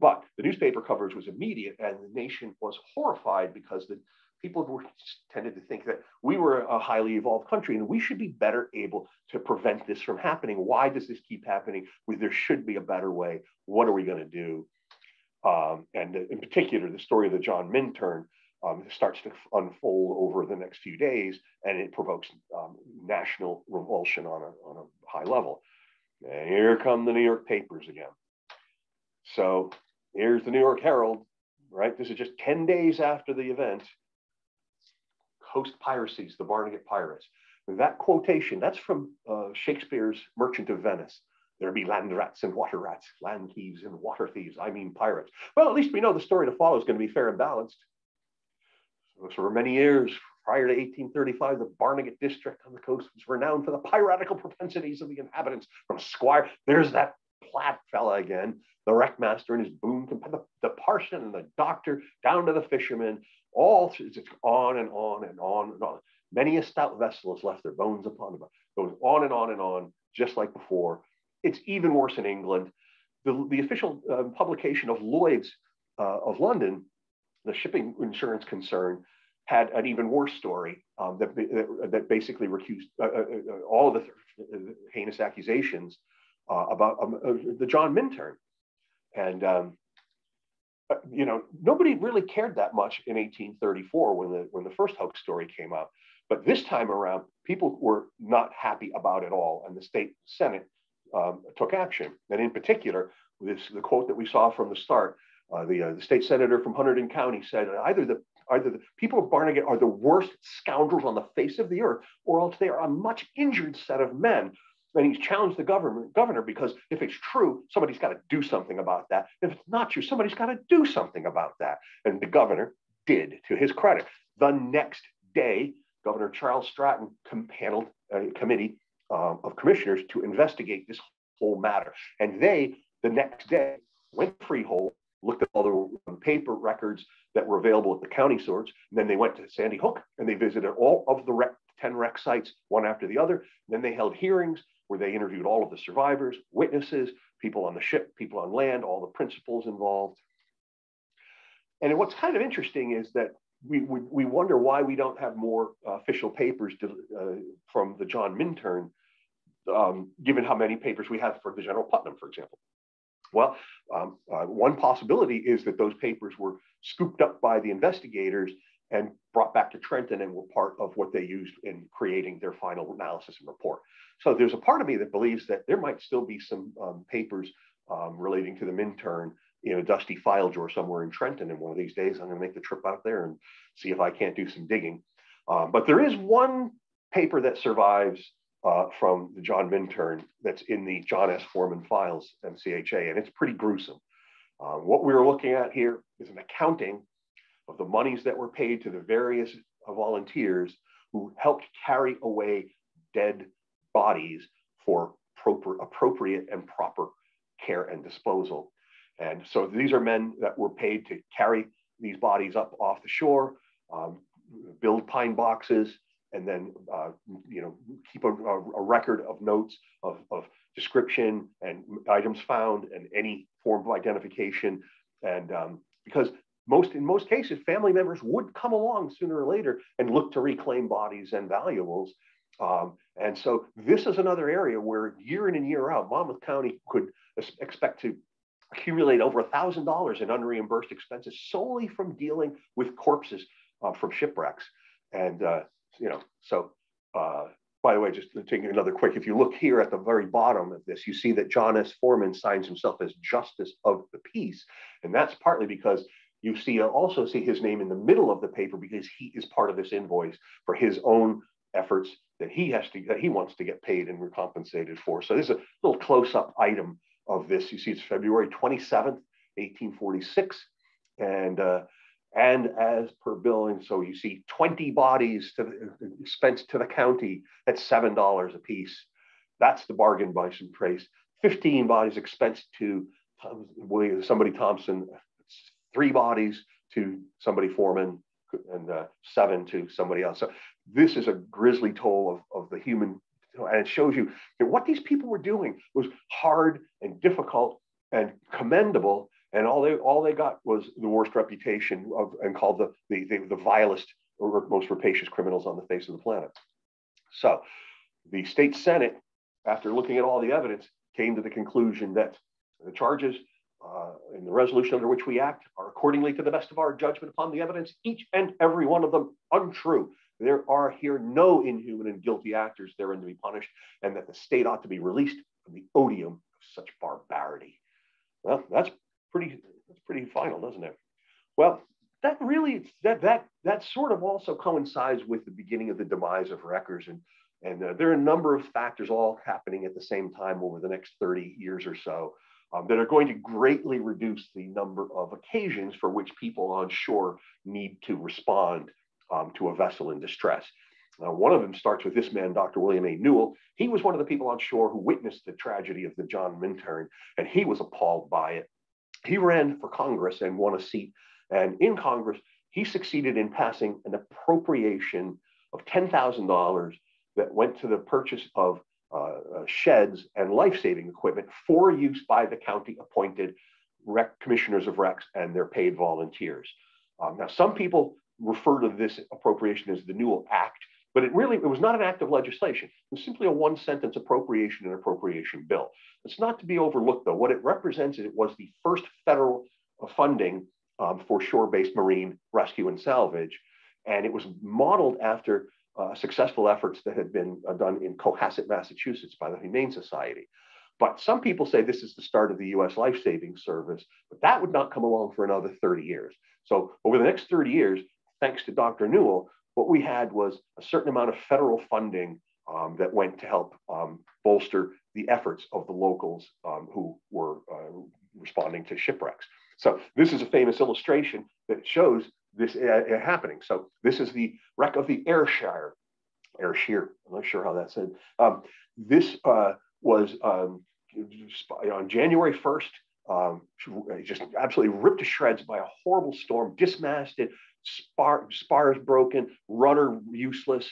But the newspaper coverage was immediate, and the nation was horrified because the people tended to think that we were a highly evolved country and we should be better able to prevent this from happening. Why does this keep happening? There should be a better way. What are we going to do? And in particular, the story of the John Minturn starts to unfold over the next few days, and it provokes national revulsion on a high level. And here come the New York papers again. So here's the New York Herald, right? This is just 10 days after the event. Coast piracies, the Barnegat pirates. That quotation, that's from Shakespeare's Merchant of Venice. There be land rats and water rats, land thieves and water thieves, I mean pirates. Well, at least we know the story to follow is going to be fair and balanced. So for many years, prior to 1835, the Barnegat district on the coast was renowned for the piratical propensities of the inhabitants. From Squire, there's that Platt fella again, the wreckmaster and his boom, the parson and the doctor, down to the fishermen, all it's on and on and on and on. Many a stout vessel has left their bones upon them. Goes on and on and on, just like before. It's even worse in England. The official publication of Lloyd's of London, the shipping insurance concern, had an even worse story that basically recused all of the heinous accusations about the John Minturn. And nobody really cared that much in 1834 when the first hoax story came out. But this time around, people were not happy about it all, and the state Senate took action. And in particular, the quote that we saw from the start, the state senator from Hunterdon County said, either the people of Barnegat are the worst scoundrels on the face of the earth, or else they are a much injured set of men. And he's challenged the governor because if it's true, somebody's got to do something about that. If it's not true, somebody's got to do something about that. And the governor did, to his credit. The next day, Governor Charles Stratton paneled a committee of commissioners to investigate this whole matter. And they, the next day, went freehold, looked at all the paper records that were available at the county source. And then they went to Sandy Hook and they visited all of the 10 wreck sites, one after the other. And then they held hearings where they interviewed all of the survivors, witnesses, people on the ship, people on land, all the principals involved. And what's kind of interesting is that we wonder why we don't have more official papers from the John Minturn, given how many papers we have for the General Putnam, for example. Well, one possibility is that those papers were scooped up by the investigators and brought back to Trenton and were part of what they used in creating their final analysis and report. So there's a part of me that believes that there might still be some papers relating to the Minturn in a dusty file drawer somewhere in Trenton. And one of these days, I'm going to make the trip out there and see if I can't do some digging. But there is one paper that survives from the John Minturn that's in the John S. Foreman files, MCHA, and it's pretty gruesome. What we're looking at here is an accounting of the monies that were paid to the various volunteers who helped carry away dead bodies for appropriate and proper care and disposal. And so these are men that were paid to carry these bodies up off the shore, build pine boxes, and then keep a record of notes of description and items found and any form of identification. And because in most cases, family members would come along sooner or later and look to reclaim bodies and valuables. And so this is another area where year in and year out, Monmouth County could expect to accumulate over $1,000 in unreimbursed expenses solely from dealing with corpses from shipwrecks. And by the way, just taking another quick, if you look here at the very bottom of this, you see that John S. Foreman signs himself as Justice of the Peace. And that's partly because you also see his name in the middle of the paper because he is part of this invoice for his own efforts that he wants to get paid and compensated for. So there's a little close-up item of this. You see it's February 27th, 1846. And as per billing, so you see 20 bodies expensed to the county at $7 a piece. That's the bargain by some trace. 15 bodies expensed to somebody Thompson, 3 bodies to somebody Foreman, and 7 to somebody else. So this is a grisly toll of the human, and it shows you that what these people were doing was hard and difficult and commendable. And all they got was the worst reputation and called the vilest or most rapacious criminals on the face of the planet. So the state Senate, after looking at all the evidence, came to the conclusion that the charges in the resolution under which we act are accordingly to the best of our judgment upon the evidence, each and every one of them untrue. There are here no inhuman and guilty actors therein to be punished, and that the state ought to be released from the odium of such barbarity. Well, that's pretty final, doesn't it? Well, that sort of also coincides with the beginning of the demise of wreckers, and there are a number of factors all happening at the same time over the next 30 years or so that are going to greatly reduce the number of occasions for which people on shore need to respond to a vessel in distress. One of them starts with this man, Dr. William A. Newell. He was one of the people on shore who witnessed the tragedy of the John Minturn, and he was appalled by it. He ran for Congress and won a seat. And in Congress, he succeeded in passing an appropriation of $10,000 that went to the purchase of sheds and life-saving equipment for use by the county-appointed commissioners of wrecks and their paid volunteers. Now, some people refer to this appropriation as the Newell Act, but it was not an act of legislation. It was simply a one-sentence appropriation and appropriation bill. It's not to be overlooked, though. What it represents is it was the first federal funding for shore-based marine rescue and salvage, and it was modeled after successful efforts that had been done in Cohasset, Massachusetts by the Humane Society. But some people say this is the start of the U.S. Lifesaving Service, but that would not come along for another 30 years. So over the next 30 years, thanks to Dr. Newell, what we had was a certain amount of federal funding that went to help bolster the efforts of the locals who were responding to shipwrecks. So this is a famous illustration that shows this happening. So this is the wreck of the Airshire. I'm not sure how that's said. This was on January 1st, just absolutely ripped to shreds by a horrible storm, dismasted, spars broken, rudder useless,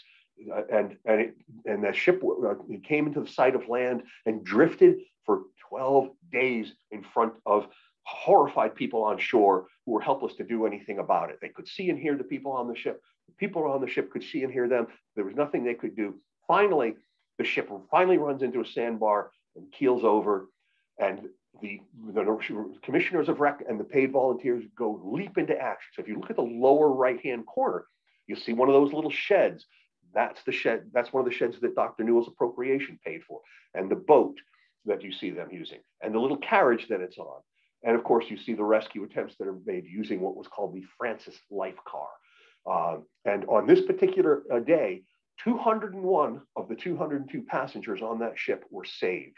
and the ship came into the sight of land and drifted for 12 days in front of horrified people on shore who were helpless to do anything about it. They could see and hear the people on the ship. The people on the ship could see and hear them. There was nothing they could do. Finally, the ship runs into a sandbar and keels over, and the commissioners of wreck and the paid volunteers go leap into action. So if you look at the lower right-hand corner, you'll see one of those little sheds. That's the shed. That's one of the sheds that Dr. Newell's appropriation paid for, and the boat that you see them using, and the little carriage that it's on. And of course, you see the rescue attempts that are made using what was called the Francis Life Car. And on this particular day, 201 of the 202 passengers on that ship were saved.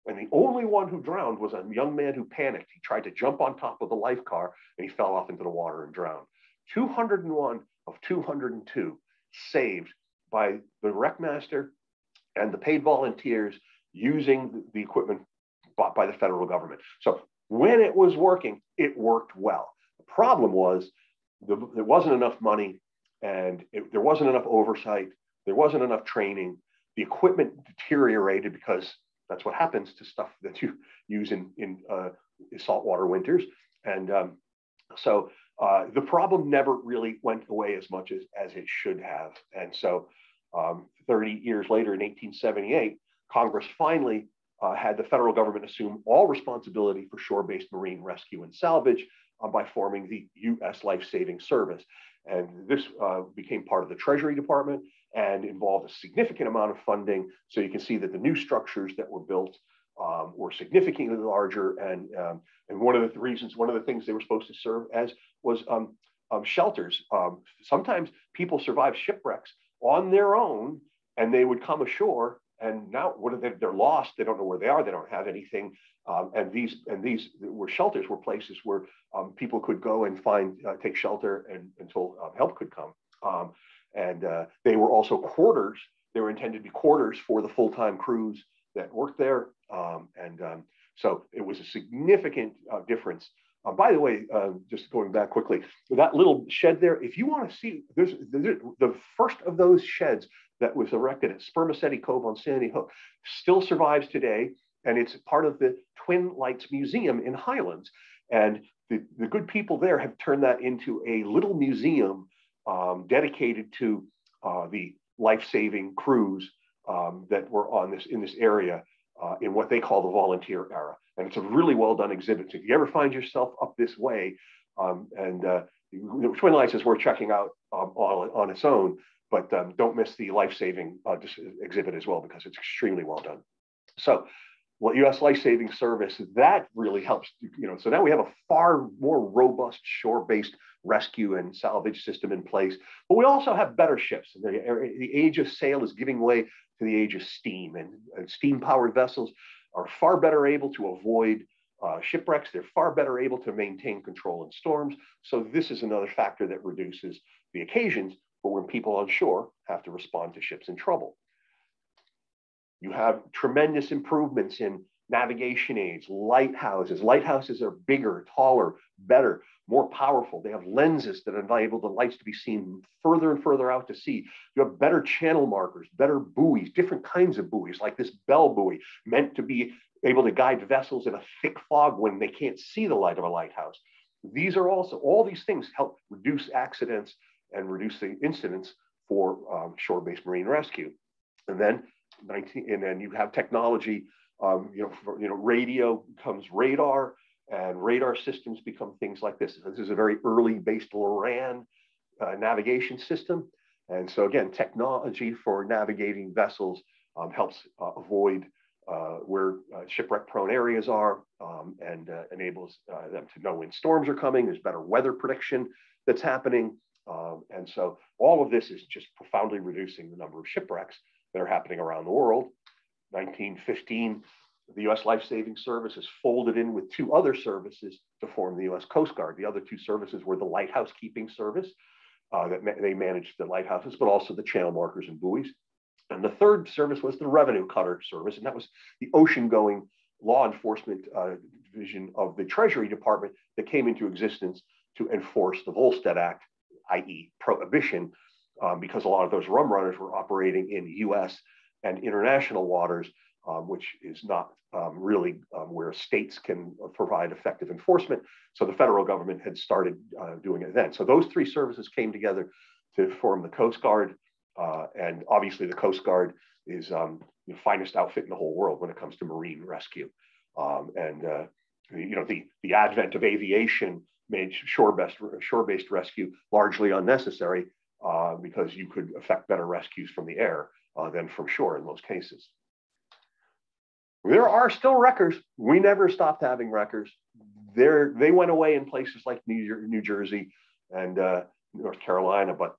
And the only one who drowned was a young man who panicked. He tried to jump on top of the life car and he fell off into the water and drowned. 201 of 202 saved by the wreck master and the paid volunteers using the equipment bought by the federal government. So when it was working, it worked well. The problem was there wasn't enough money, and there wasn't enough oversight. There wasn't enough training. The equipment deteriorated because that's what happens to stuff that you use in saltwater winters. And so the problem never really went away as much as it should have. And so 30 years later, in 1878, Congress finally had the federal government assume all responsibility for shore-based marine rescue and salvage by forming the U.S. Lifesaving Service. And this became part of the Treasury Department and involved a significant amount of funding. So you can see that the new structures that were built were significantly larger. And one of the things they were supposed to serve as was shelters. Sometimes people survive shipwrecks on their own, and they would come ashore, and now they're lost. They don't know where they are. They don't have anything. And these were shelters, were places where people could go and take shelter until help could come. And they were also quarters. They were intended to be quarters for the full-time crews that worked there. So it was a significant difference. By the way, just going back quickly, that little shed there, if you want to see, there's the first of those sheds that was erected at Spermaceti Cove on Sandy Hook still survives today. And it's part of the Twin Lights Museum in Highlands. And the good people there have turned that into a little museum dedicated to the life-saving crews that were in this area in what they call the volunteer era. And it's a really well done exhibit. So if you ever find yourself up this way, Twin Lights is worth checking out on its own, but don't miss the life-saving exhibit as well, because it's extremely well done. So, well, U.S. Lifesaving Service, that really helps, so now we have a far more robust shore-based rescue and salvage system in place, but we also have better ships. The age of sail is giving way to the age of steam, and steam-powered vessels are far better able to avoid shipwrecks. They're far better able to maintain control in storms. So this is another factor that reduces the occasions for when people on shore have to respond to ships in trouble. You have tremendous improvements in navigation aids, lighthouses. Lighthouses are bigger, taller, better, more powerful. They have lenses that enable the lights to be seen further and further out to sea. You have better channel markers, better buoys, different kinds of buoys, like this bell buoy, meant to be able to guide vessels in a thick fog when they can't see the light of a lighthouse. These are also, all these things help reduce accidents and reduce the incidents for shore-based marine rescue. And then you have technology, radio becomes radar, and radar systems become things like this. This is a very early based LORAN navigation system. And so again, technology for navigating vessels helps avoid where shipwreck-prone areas are, and enables them to know when storms are coming. There's better weather prediction that's happening. And so all of this is just profoundly reducing the number of shipwrecks that are happening around the world. 1915, the U.S. Lifesaving Services folded in with two other services to form the U.S. Coast Guard. The other two services were the Lighthouse Keeping Service, they managed the lighthouses, but also the channel markers and buoys. And the third service was the Revenue Cutter Service, and that was the ocean-going law enforcement division of the Treasury Department that came into existence to enforce the Volstead Act, i.e. prohibition, because a lot of those rum runners were operating in U.S. and international waters, which is not really where states can provide effective enforcement. So the federal government had started doing it then. So those three services came together to form the Coast Guard. And obviously the Coast Guard is the finest outfit in the whole world when it comes to marine rescue. The advent of aviation made shore-based rescue largely unnecessary, because you could effect better rescues from the air than from shore in most cases. There are still wreckers. We never stopped having wreckers. They went away in places like New Jersey and North Carolina, but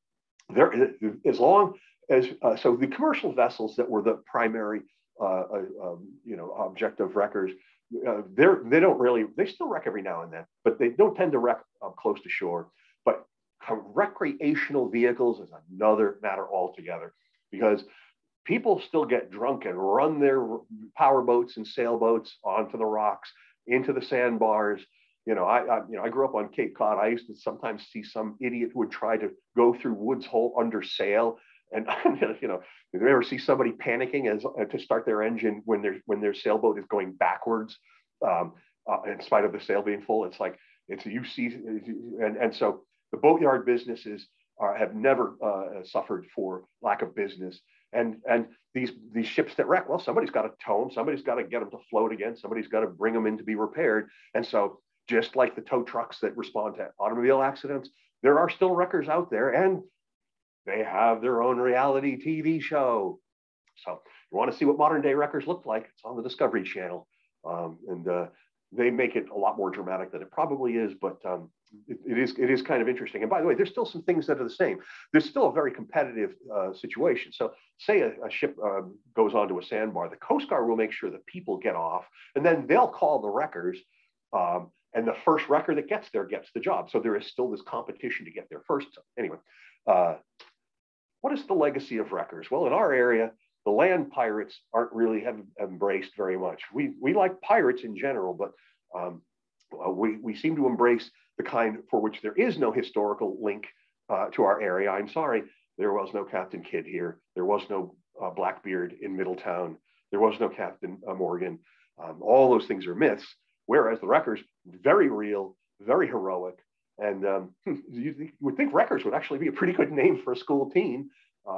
as long as, so the commercial vessels that were the primary objective wreckers, they still wreck every now and then, but they don't tend to wreck close to shore. But recreational vehicles is another matter altogether, because people still get drunk and run their power boats and sailboats onto the rocks, into the sandbars. I grew up on Cape Cod. I used to sometimes see some idiot who would try to go through Woods Hole under sail. And did you ever see somebody panicking to start their engine when their sailboat is going backwards, in spite of the sail being full? It's like you see, and so the boatyard businesses have never suffered for lack of business. And these ships that wreck, well, somebody's got to tow them, somebody's got to get them to float again, somebody's got to bring them in to be repaired. And so, just like the tow trucks that respond to automobile accidents, there are still wreckers out there, and they have their own reality TV show. So if you want to see what modern day wreckers look like, it's on the Discovery Channel. And they make it a lot more dramatic than it probably is, but it is kind of interesting. And by the way, there's still some things that are the same. There's still a very competitive situation. So say a ship goes onto a sandbar, the Coast Guard will make sure that people get off, and then they'll call the wreckers. And the first wrecker that gets there gets the job. So there is still this competition to get there first. So anyway, what is the legacy of wreckers? Well, in our area, the land pirates aren't really have embraced very much. We like pirates in general, but we seem to embrace the kind for which there is no historical link to our area. I'm sorry, there was no Captain Kidd here. There was no Blackbeard in Middletown. There was no Captain Morgan. All those things are myths. Whereas the wreckers, very real, very heroic. And you would think wreckers would actually be a pretty good name for a school team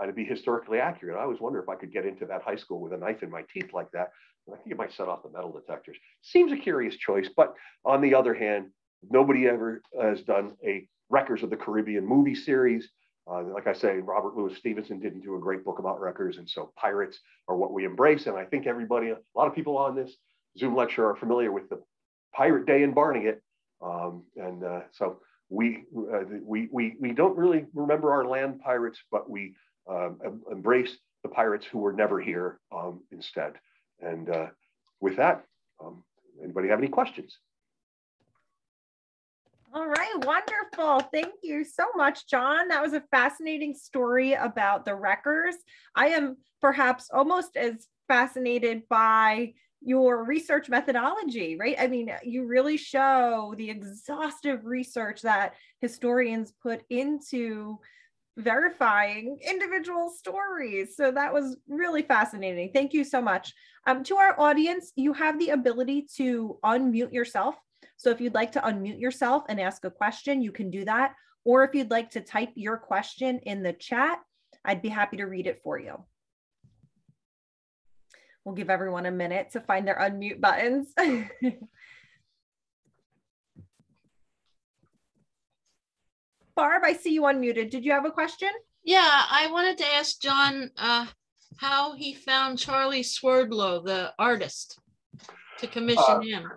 to be historically accurate. I always wonder if I could get into that high school with a knife in my teeth like that. I think it might set off the metal detectors. Seems a curious choice, but on the other hand, nobody ever has done a Wreckers of the Caribbean movie series. Like I say, Robert Louis Stevenson didn't do a great book about wreckers, and so pirates are what we embrace. And I think a lot of people on this Zoom lecture are familiar with the Pirate Day in Barnegat, so we don't really remember our land pirates, but we embrace the pirates who were never here instead. And with that, anybody have any questions? All right, wonderful. Thank you so much, John. That was a fascinating story about the wreckers. I am perhaps almost as fascinated by your research methodology, right? I mean, you really show the exhaustive research that historians put into verifying individual stories. So that was really fascinating. Thank you so much. To our audience, you have the ability to unmute yourself. So if you'd like to unmute yourself and ask a question, you can do that. Or if you'd like to type your question in the chat, I'd be happy to read it for you. We'll give everyone a minute to find their unmute buttons. Barb, I see you unmuted. Did you have a question? Yeah, I wanted to ask John how he found Charlie Swerdlow, the artist, to commission him.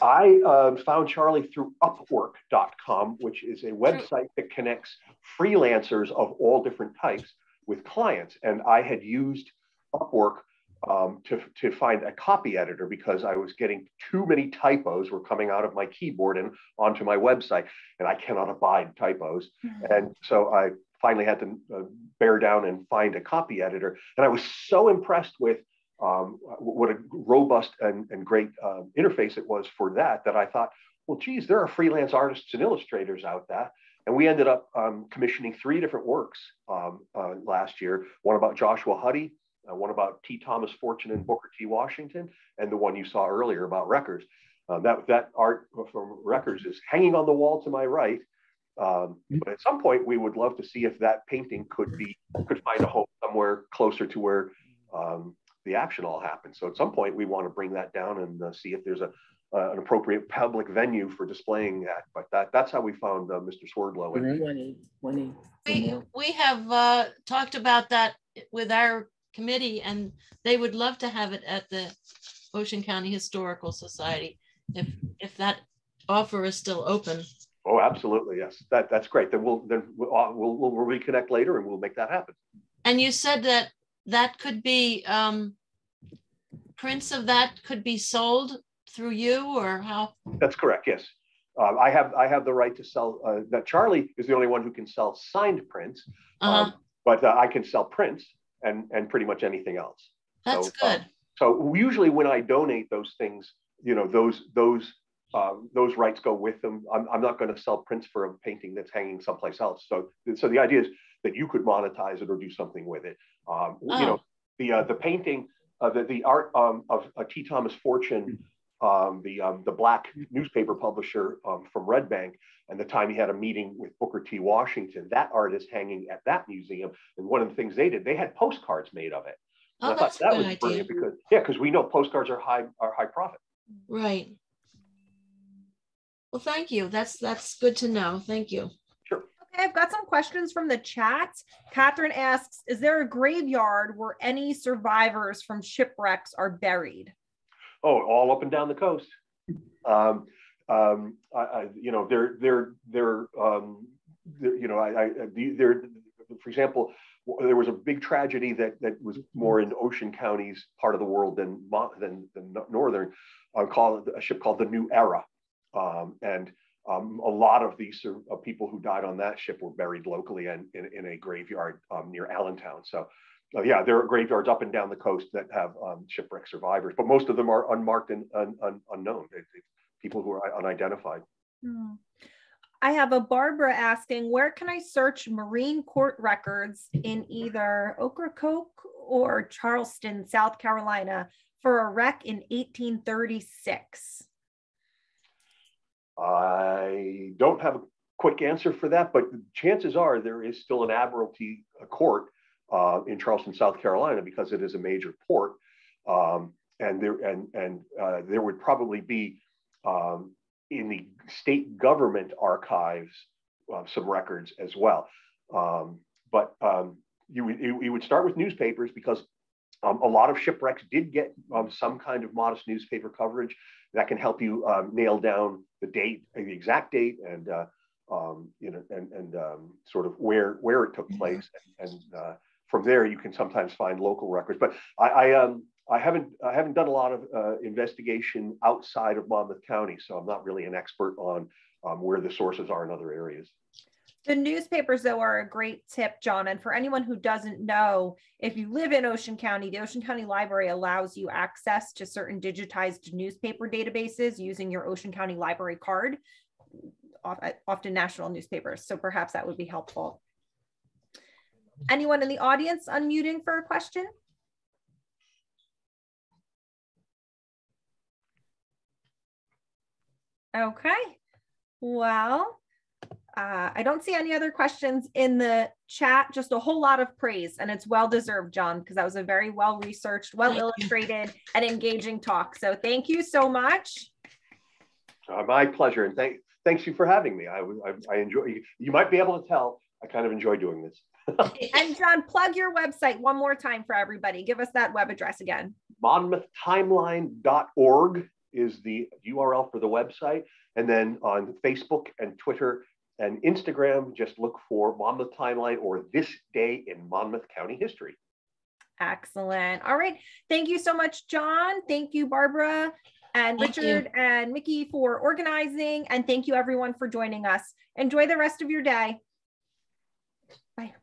I found Charlie through Upwork.com, which is a website that connects freelancers of all different types with clients. And I had used Upwork to find a copy editor because I was getting too many typos were coming out of my keyboard and onto my website, and I cannot abide typos. And so I finally had to bear down and find a copy editor. And I was so impressed with what a robust and great interface it was for that I thought, well, geez, there are freelance artists and illustrators out there. And we ended up commissioning 3 different works last year, one about Joshua Huddy, one about T. Thomas Fortune and Booker T. Washington, and the one you saw earlier about wreckers. That art from wreckers is hanging on the wall to my right. But at some point, we would love to see if that painting could find a home somewhere closer to where the action all happened. So at some point, we want to bring that down and see if there's an appropriate public venue for displaying that. But that's how we found Mr. Swerdlow. We have talked about that with our committee, and they would love to have it at the Ocean County Historical Society if that offer is still open. Oh, absolutely, yes. That's great. Then we'll reconnect later and we'll make that happen. And you said that could be prints of that could be sold through you, or how? That's correct, yes. I have the right to sell, that Charlie is the only one who can sell signed prints, but I can sell prints and pretty much anything else. That's good. So usually when I donate those things, you know, those rights go with them. I'm not going to sell prints for a painting that's hanging someplace else. So the idea is that you could monetize it or do something with it. You know, the painting, the art of T. Thomas Fortune, the black newspaper publisher from Red Bank, and the time he had a meeting with Booker T. Washington, that art is hanging at that museum. And one of the things they did, they had postcards made of it. And I thought that was brilliant because we know postcards are high profit. Right. Well, thank you. That's good to know. Thank you. Sure. Okay, I've got some questions from the chat. Catherine asks, is there a graveyard where any survivors from shipwrecks are buried? Oh, all up and down the coast. You know, for example, there was a big tragedy that was more in Ocean County's part of the world than northern, called a ship called the New Era. And a lot of these people who died on that ship were buried locally and in a graveyard near Allentown. So yeah, there are graveyards up and down the coast that have shipwreck survivors, but most of them are unmarked and unknown. People who are unidentified. I have a Barbara asking, where can I search Marine court records in either Ocracoke or Charleston, South Carolina, for a wreck in 1836? I don't have a quick answer for that, but chances are there is still an Admiralty court in Charleston, South Carolina, because it is a major port, and there would probably be in the state government archives some records as well. But you would start with newspapers, because a lot of shipwrecks did get some kind of modest newspaper coverage that can help you nail down the date, the exact date, and you know, and sort of where it took place, and from there you can sometimes find local records. But I haven't done a lot of investigation outside of Monmouth County, so I'm not really an expert on where the sources are in other areas. The newspapers, though, are a great tip, John. And for anyone who doesn't know, if you live in Ocean County, the Ocean County Library allows you access to certain digitized newspaper databases using your Ocean County Library card, often national newspapers. So perhaps that would be helpful. Anyone in the audience unmuting for a question? Okay, well, I don't see any other questions in the chat, just a whole lot of praise, and it's well-deserved, John, because that was a very well-researched, well-illustrated, and engaging talk. So thank you so much. My pleasure, and thanks you for having me. I enjoy, you might be able to tell, I kind of enjoy doing this. And John, plug your website one more time for everybody. Give us that web address again. MonmouthTimeline.org is the URL for the website. And then on Facebook and Twitter and Instagram, just look for Monmouth Timeline or This Day in Monmouth County History. Excellent. All right. Thank you so much, John. Thank you, Barbara and Richard and Mickey for organizing. And thank you everyone for joining us. Enjoy the rest of your day. Bye.